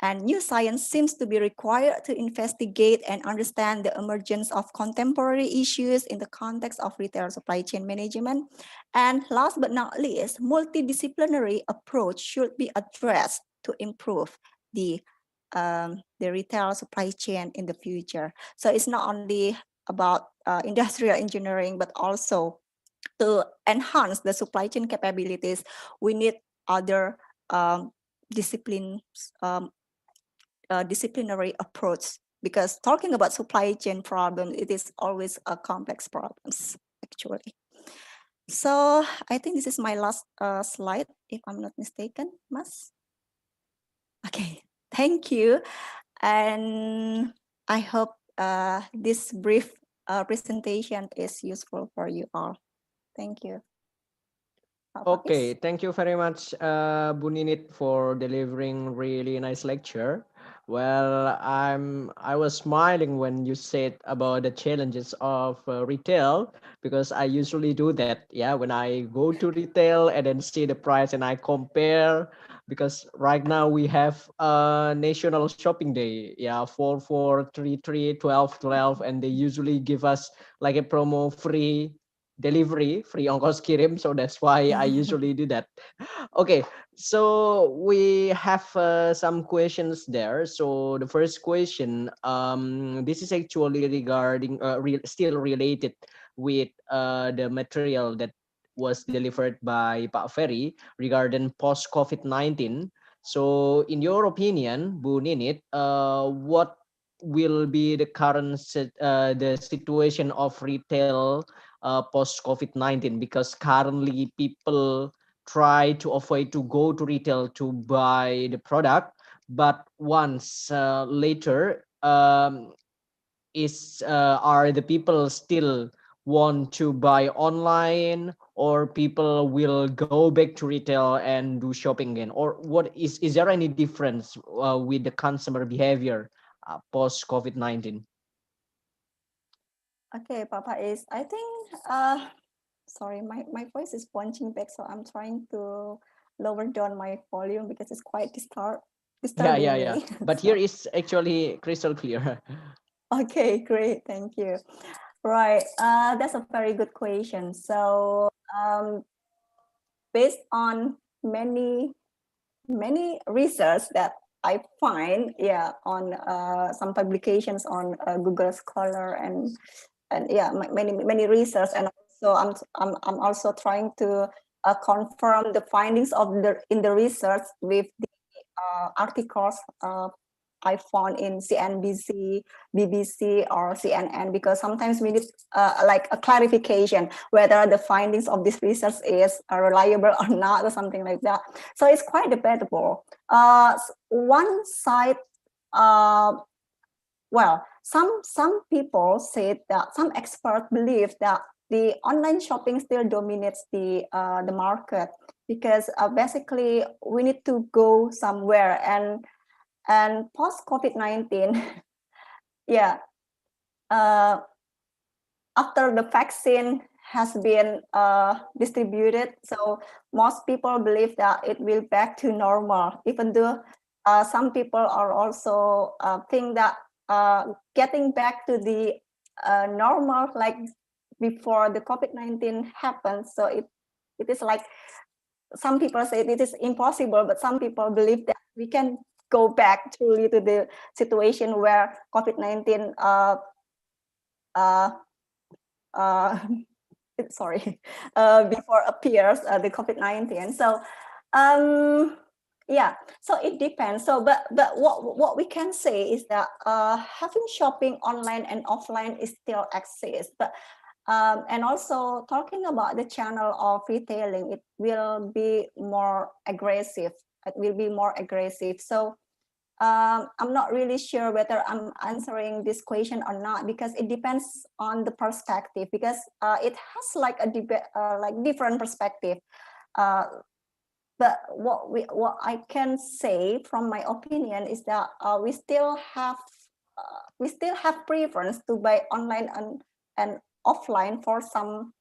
And new science seems to be required to investigate and understand the emergence of contemporary issues in the context of retail supply chain management. And last but not least, multidisciplinary approach should be addressed to improve the retail supply chain in the future. So it's not only about industrial engineering, but also to enhance the supply chain capabilities, we need other disciplines, disciplinary approach, because talking about supply chain problem, it is always a complex problems actually. So I think this is my last slide, if I'm not mistaken, Mas. Okay, thank you. And I hope this brief presentation is useful for you all. Thank you. Okay, thank you very much, Bu Ninit, for delivering really nice lecture. Well, I was smiling when you said about the challenges of retail, because I usually do that. Yeah, when I go to retail and then see the price and I compare, because right now we have National Shopping Day. Yeah, 4/4, 3/3, 12/12, and they usually give us like a promo free delivery, free ongkos kirim, so that's why I usually do that. Okay, so we have some questions there. So the first question, this is actually regarding still related with the material that was delivered by Pak Ferry regarding post COVID-19. So in your opinion, Bu Ninit, what will be the current the situation of retail post COVID-19, because currently people try to avoid to go to retail to buy the product, but once later are the people still want to buy online, or people will go back to retail and do shopping again, or what is there any difference with the consumer behavior post COVID-19? Okay, Papa is, I think, sorry, my voice is punching back, so I'm trying to lower down my volume because it's quite disturbing me. But here is actually crystal clear. Okay, great, thank you. Right, that's a very good question. So based on many research that I find, on some publications on Google Scholar and many research, and also I'm also trying to confirm the findings of in the research with the articles I found in CNBC, BBC, or CNN, because sometimes we need like a clarification whether the findings of this research is reliable or not, or something like that. So it's quite debatable. One side, well, some people say that, some experts believe that the online shopping still dominates the market, because basically we need to go somewhere, and post COVID-19, after the vaccine has been distributed, so most people believe that it will back to normal, even though some people are also think that getting back to the normal like before the COVID-19 happened. So it is like, some people say it is impossible, but some people believe that we can go back truly to the situation where COVID-19 before appears the COVID-19. So so it depends. So but what we can say is that having shopping online and offline is still exists, but and also talking about the channel of retailing, it will be more aggressive. It will be more aggressive. So I'm not really sure whether I'm answering this question or not, because it depends on the perspective, because it has like a debate, like different perspective. But what I can say from my opinion is that we still have preference to buy online and offline for some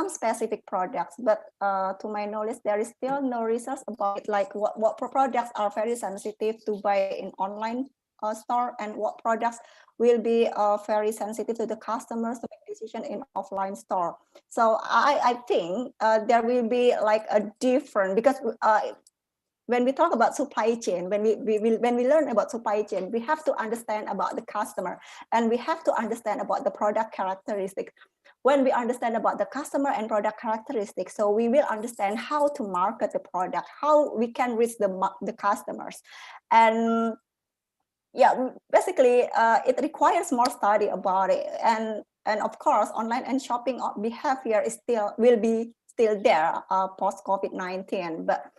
specific products, but to my knowledge, there is still no research about it, like what products are very sensitive to buy in online store, and what products will be very sensitive to the customers to make decision in offline store. So I think there will be like a different, because when we talk about supply chain, when we learn about supply chain, we have to understand about the customer, and we have to understand about the product characteristics. When we understand about the customer and product characteristics, so we will understand how to market the product, how we can reach the customers. And basically it requires more study about it, and of course online and shopping behavior will be still there post COVID-19. But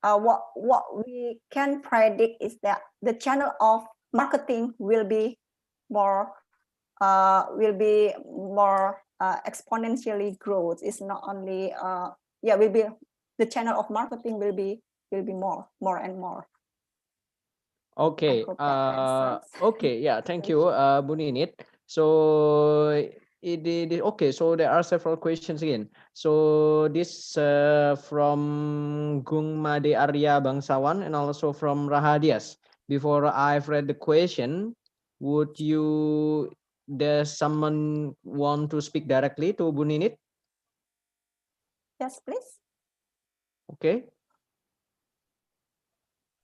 what we can predict is that the channel of marketing will be will be more exponentially growth. It's not only will be the channel of marketing will be more and more. Okay. Okay. Yeah. Thank you, Bu Niniet. So okay. So there are several questions again. So this from Gung Made Arya Bangsawan and also from Rahadias. Before I've read the question, does someone want to speak directly to Bu Niniet? Yes, please. Okay.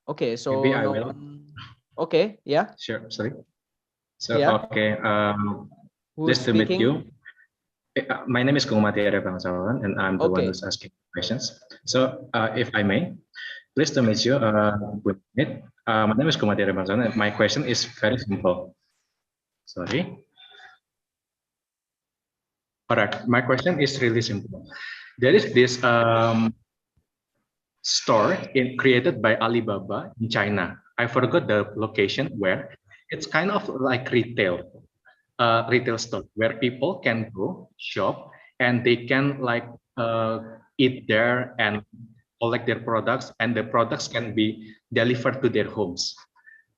Okay. So maybe I will. Okay. Yeah. Sure. Sorry. So Yeah. okay. Who's Nice to meet speaking? you. My name is Kumati Arya Bangsawan, and I'm the one Okay. who's asking questions. So, if I may, pleased to meet you. My name is Kumati Arya Bangsawan, and my question is very simple. Sorry. All right, my question is really simple. There is this store created by Alibaba in China. I forgot the location where it's kind of like retail store where people can go shop and they can like eat there and collect their products, and the products can be delivered to their homes.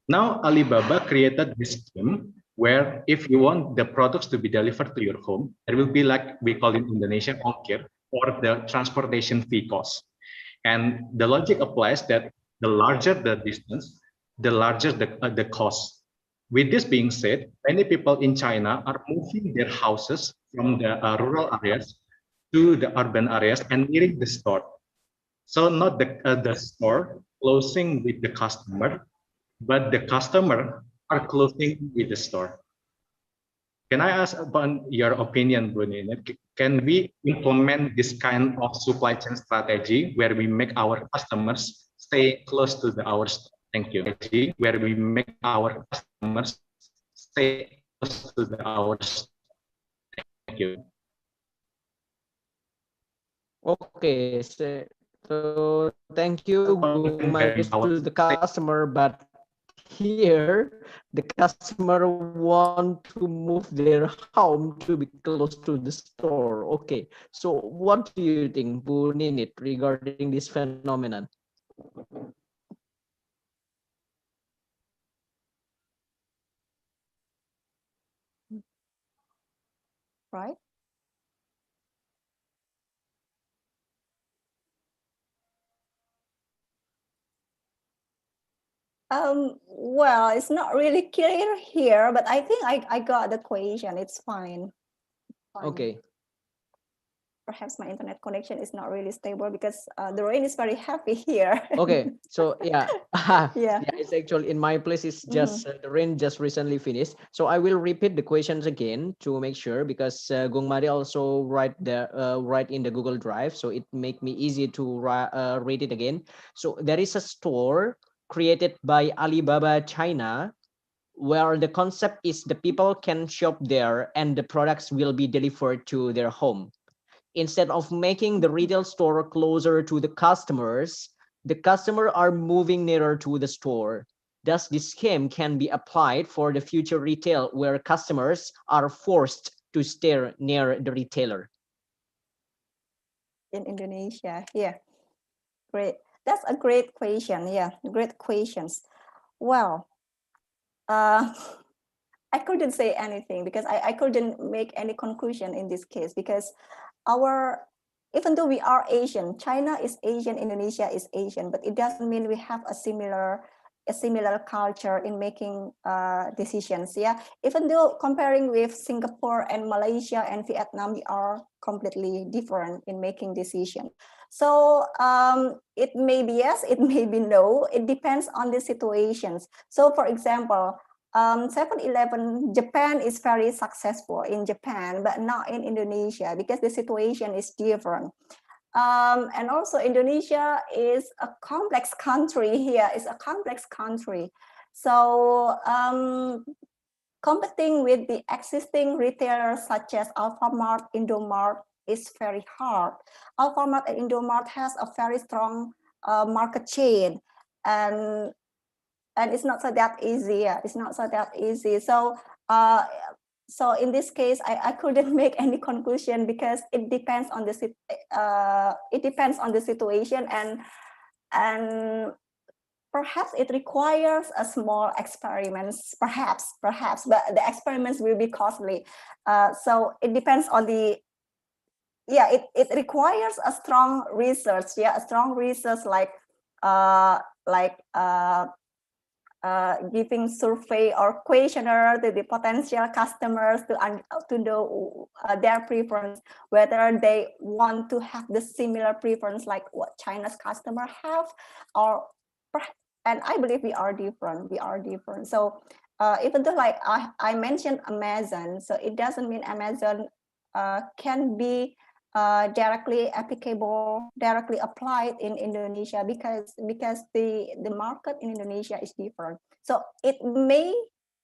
Now Alibaba created this scheme where if you want the products to be delivered to your home, there will be, like we call in Indonesia, ongkir, or the transportation fee cost. And the logic applies that the larger the distance, the larger the cost. With this being said, many people in China are moving their houses from the rural areas to the urban areas and nearing the store. So not the store closing with the customer, but the customer are closing with the store. Can I ask about your opinion, Bruni? Can we implement this kind of supply chain strategy where we make our customers stay close to our store? Thank you. Where we make our customers stay close to our store. Thank you. Okay, so thank you, Gung Madis, to the customer, but here the customer want to move their home to be close to the store. Okay, so what do you think, Bu Ninit, regarding this phenomenon? Right. Well, it's not really clear here, but I think I got the question. It's fine. Okay. Perhaps my internet connection is not really stable because the rain is very heavy here. Okay, so yeah, yeah, it's actually in my place. It's just the rain just recently finished, so I will repeat the questions again to make sure, because Gung Mari also write in the Google Drive, so it make me easy to read it again. So there is a store created by Alibaba China, where the concept is the people can shop there and the products will be delivered to their home. Instead of making the retail store closer to the customers are moving nearer to the store. Thus, this scheme can be applied for the future retail where customers are forced to stay near the retailer. In Indonesia, yeah. Great. That's a great question. Yeah, great questions. Well, I couldn't say anything because I couldn't make any conclusion in this case, because even though we are Asian, China is Asian, Indonesia is Asian, but it doesn't mean we have a similar culture in making decisions. Yeah, even though comparing with Singapore and Malaysia and Vietnam, we are completely different in making decisions. So it may be yes, it may be no. It depends on the situations. So for example, 7-Eleven, Japan is very successful in Japan, but not in Indonesia because the situation is different. And also Indonesia is a complex country here, it's a complex country. So competing with the existing retailers such as Alfamart, Indomart is very hard. Alfamart and Indomart has a very strong market chain, and it's not so that easy. Yeah, it's not so that easy. So so in this case, I couldn't make any conclusion because it depends on the situation, and perhaps it requires a small experiments, perhaps, but the experiments will be costly. So it depends on the, it requires a strong research, a strong research like giving survey or questionnaire to the potential customers to know their preference, whether they want to have the similar preference like what China's customer have, or and I believe we are different. So even though like I mentioned Amazon, so it doesn't mean Amazon can be directly applicable, directly applied in Indonesia, because the market in Indonesia is different. So it may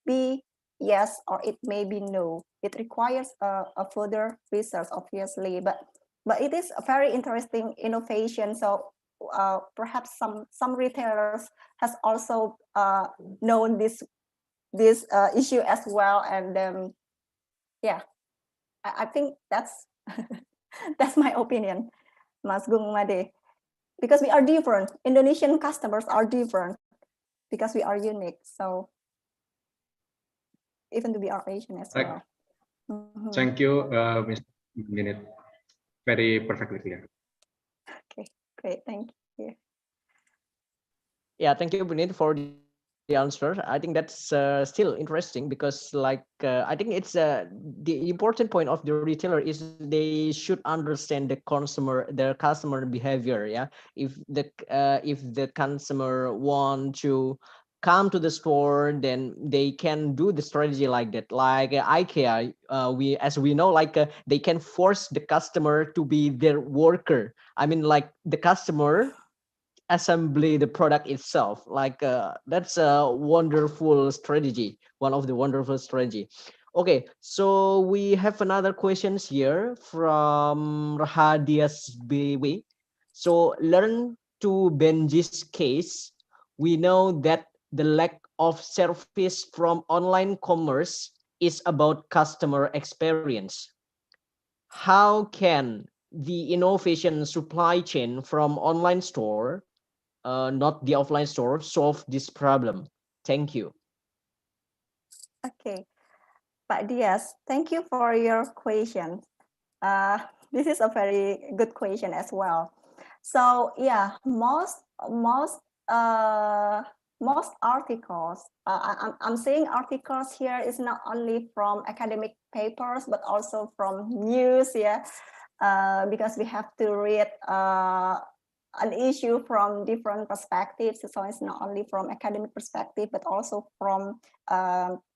be yes or it may be no. It requires a further research, obviously, but it is a very interesting innovation. So perhaps some retailers has also known this issue as well, and I think that's that's my opinion, Mas Gung Made, because we are different. Indonesian customers are different because we are unique. So even to be our Asian as well. Thank you, Ms. Niniet. Very perfectly clear. Okay, great. Thank you. Yeah, thank you, Punit, for the answer. I think that's still interesting because, like, I think it's the important point of the retailer is they should understand their customer behavior. Yeah, if the consumer want to come to the store, then they can do the strategy like that. Like IKEA, as we know, like they can force the customer to be their worker. I mean, like the customer assembly the product itself, like that's a wonderful strategy, one of the wonderful strategy. Okay, so we have another questions here from Rahadias BW. So learn to Benji's case, we know that the lack of service from online commerce is about customer experience. How can the innovation supply chain from online store, not the offline store, solve this problem? Thank you. Okay, Pak Dias, thank you for your question. This is a very good question as well. So yeah, most articles, I'm saying articles here is not only from academic papers but also from news, because we have to read an issue from different perspectives. So it's not only from academic perspective but also from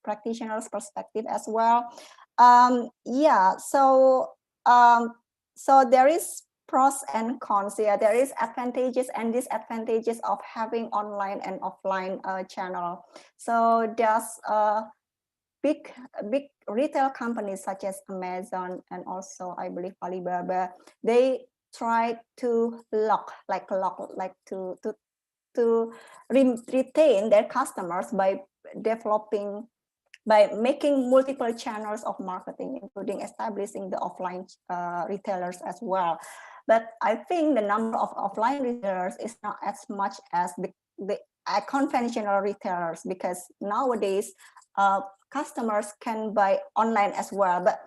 practitioners' perspective as well. So there is pros and cons. There is advantages and disadvantages of having online and offline channel. So there's big retail companies such as Amazon and also I believe Alibaba, they try to retain their customers by making multiple channels of marketing, including establishing the offline retailers as well. But I think the number of offline retailers is not as much as the conventional retailers, because nowadays customers can buy online as well, but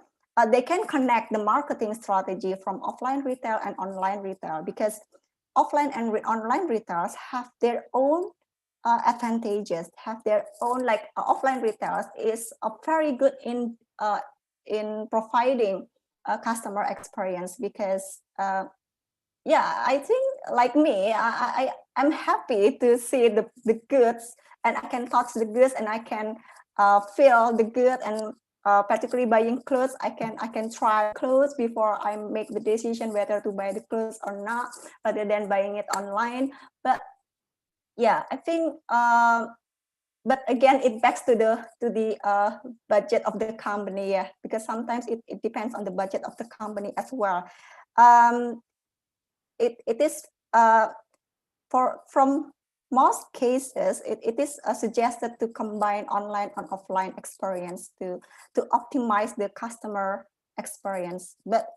they can connect the marketing strategy from offline retail and online retail, because offline and online retailers have their own advantages, have their own, like offline retailers is very good in providing a customer experience, because I think like me, I'm happy to see the goods, and I can touch the goods and I can feel the good, and particularly buying clothes, I can try clothes before I make the decision whether to buy the clothes or not, rather than buying it online. But yeah, I think but again, it backs to the budget of the company, because sometimes it depends on the budget of the company as well. It is from most cases, it is suggested to combine online and offline experience to optimize the customer experience. But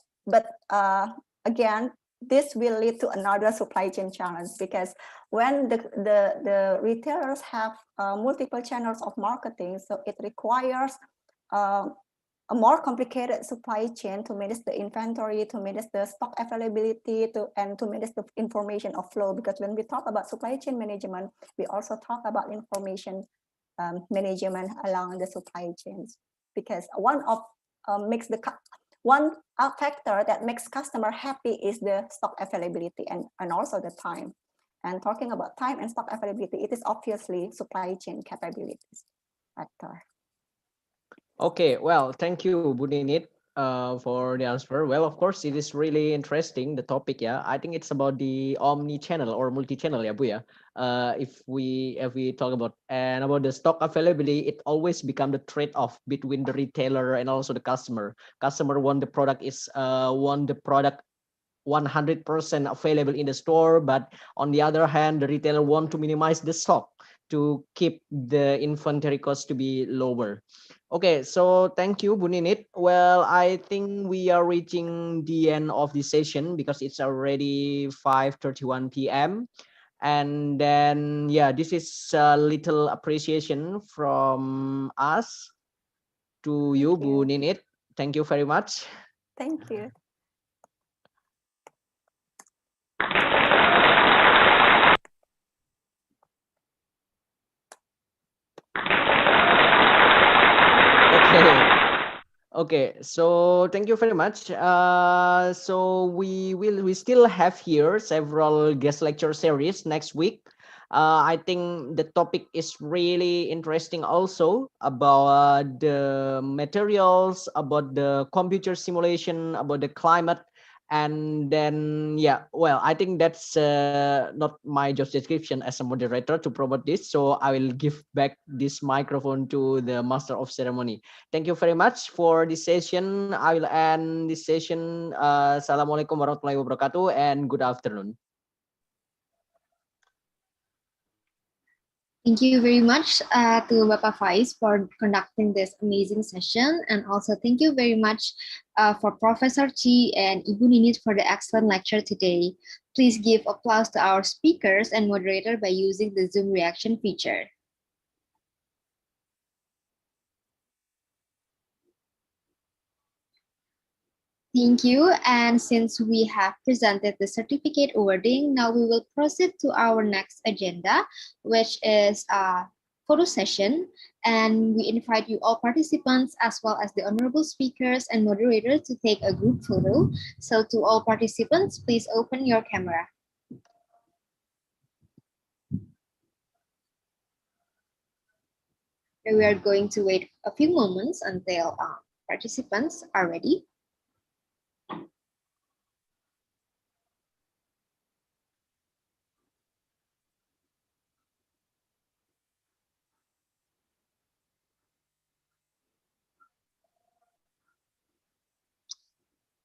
again, this will lead to another supply chain challenge, because when the retailers have multiple channels of marketing, so it requires a more complicated supply chain to manage the inventory, to manage the stock availability, and to manage the information of flow. Because when we talk about supply chain management, we also talk about information management along the supply chains. Because one factor that makes customer happy is the stock availability and also the time. And talking about time and stock availability, it is obviously supply chain capabilities factor. Okay, well, thank you, Bu Niniet, for the answer. Well, of course, it is really interesting, the topic, yeah. I think it's about the omni-channel or multi-channel, yeah, Bu, yeah. If we talk about the stock availability, it always become the trade-off between the retailer and also the customer. Customer want the product 100% available in the store, but on the other hand, the retailer want to minimize the stock to keep the inventory cost to be lower. Okay, so thank you, Bu Niniet. Well, I think we are reaching the end of the session because it's already 5:31 p.m. And then, yeah, this is a little appreciation from us to you, Bu Niniet. Thank you very much. Thank you. Okay, so thank you very much. So we still have here several guest lecture series next week. I think the topic is really interesting also about the materials, about the computer simulation, about the climate. And then, yeah, well, I think that's not my job description as a moderator to promote this. So I will give back this microphone to the master of ceremony. Thank you very much for this session. I will end this session. Assalamualaikum warahmatullahi wabarakatuh and good afternoon. Thank you very much to Bapak Faiz for conducting this amazing session. And also thank you very much for Professor Jie and Ibu Niniet for the excellent lecture today. Please give applause to our speakers and moderator by using the Zoom reaction feature. Thank you. And since we have presented the certificate awarding, now we will proceed to our next agenda, which is a photo session. And we invite you all participants as well as the honorable speakers and moderators to take a group photo. So to all participants, please open your camera. We are going to wait a few moments until participants are ready.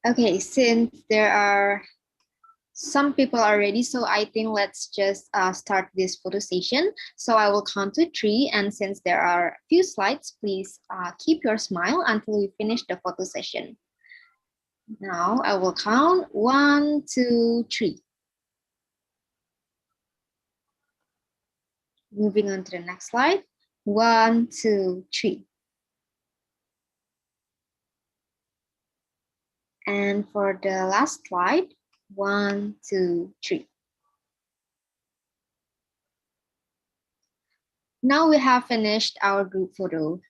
Okay, since there are some people are ready, so I think let's just start this photo session. So I will count to 3, and since there are a few slides, please keep your smile until we finish the photo session. Now I will count 1, 2, 3. Moving on to the next slide. 1, 2, 3. And for the last slide, 1, 2, 3. Now we have finished our group photo.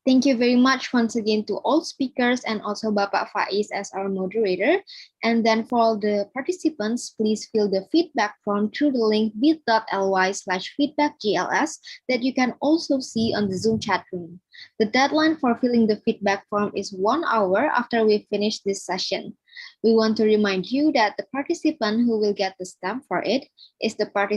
Thank you very much once again to all speakers and also Bapak Faiz as our moderator. And then for all the participants, please fill the feedback form through the link bit.ly/feedbackgls that you can also see on the Zoom chat room. The deadline for filling the feedback form is 1 hour after we finish this session. We want to remind you that the participant who will get the stamp for it is the participant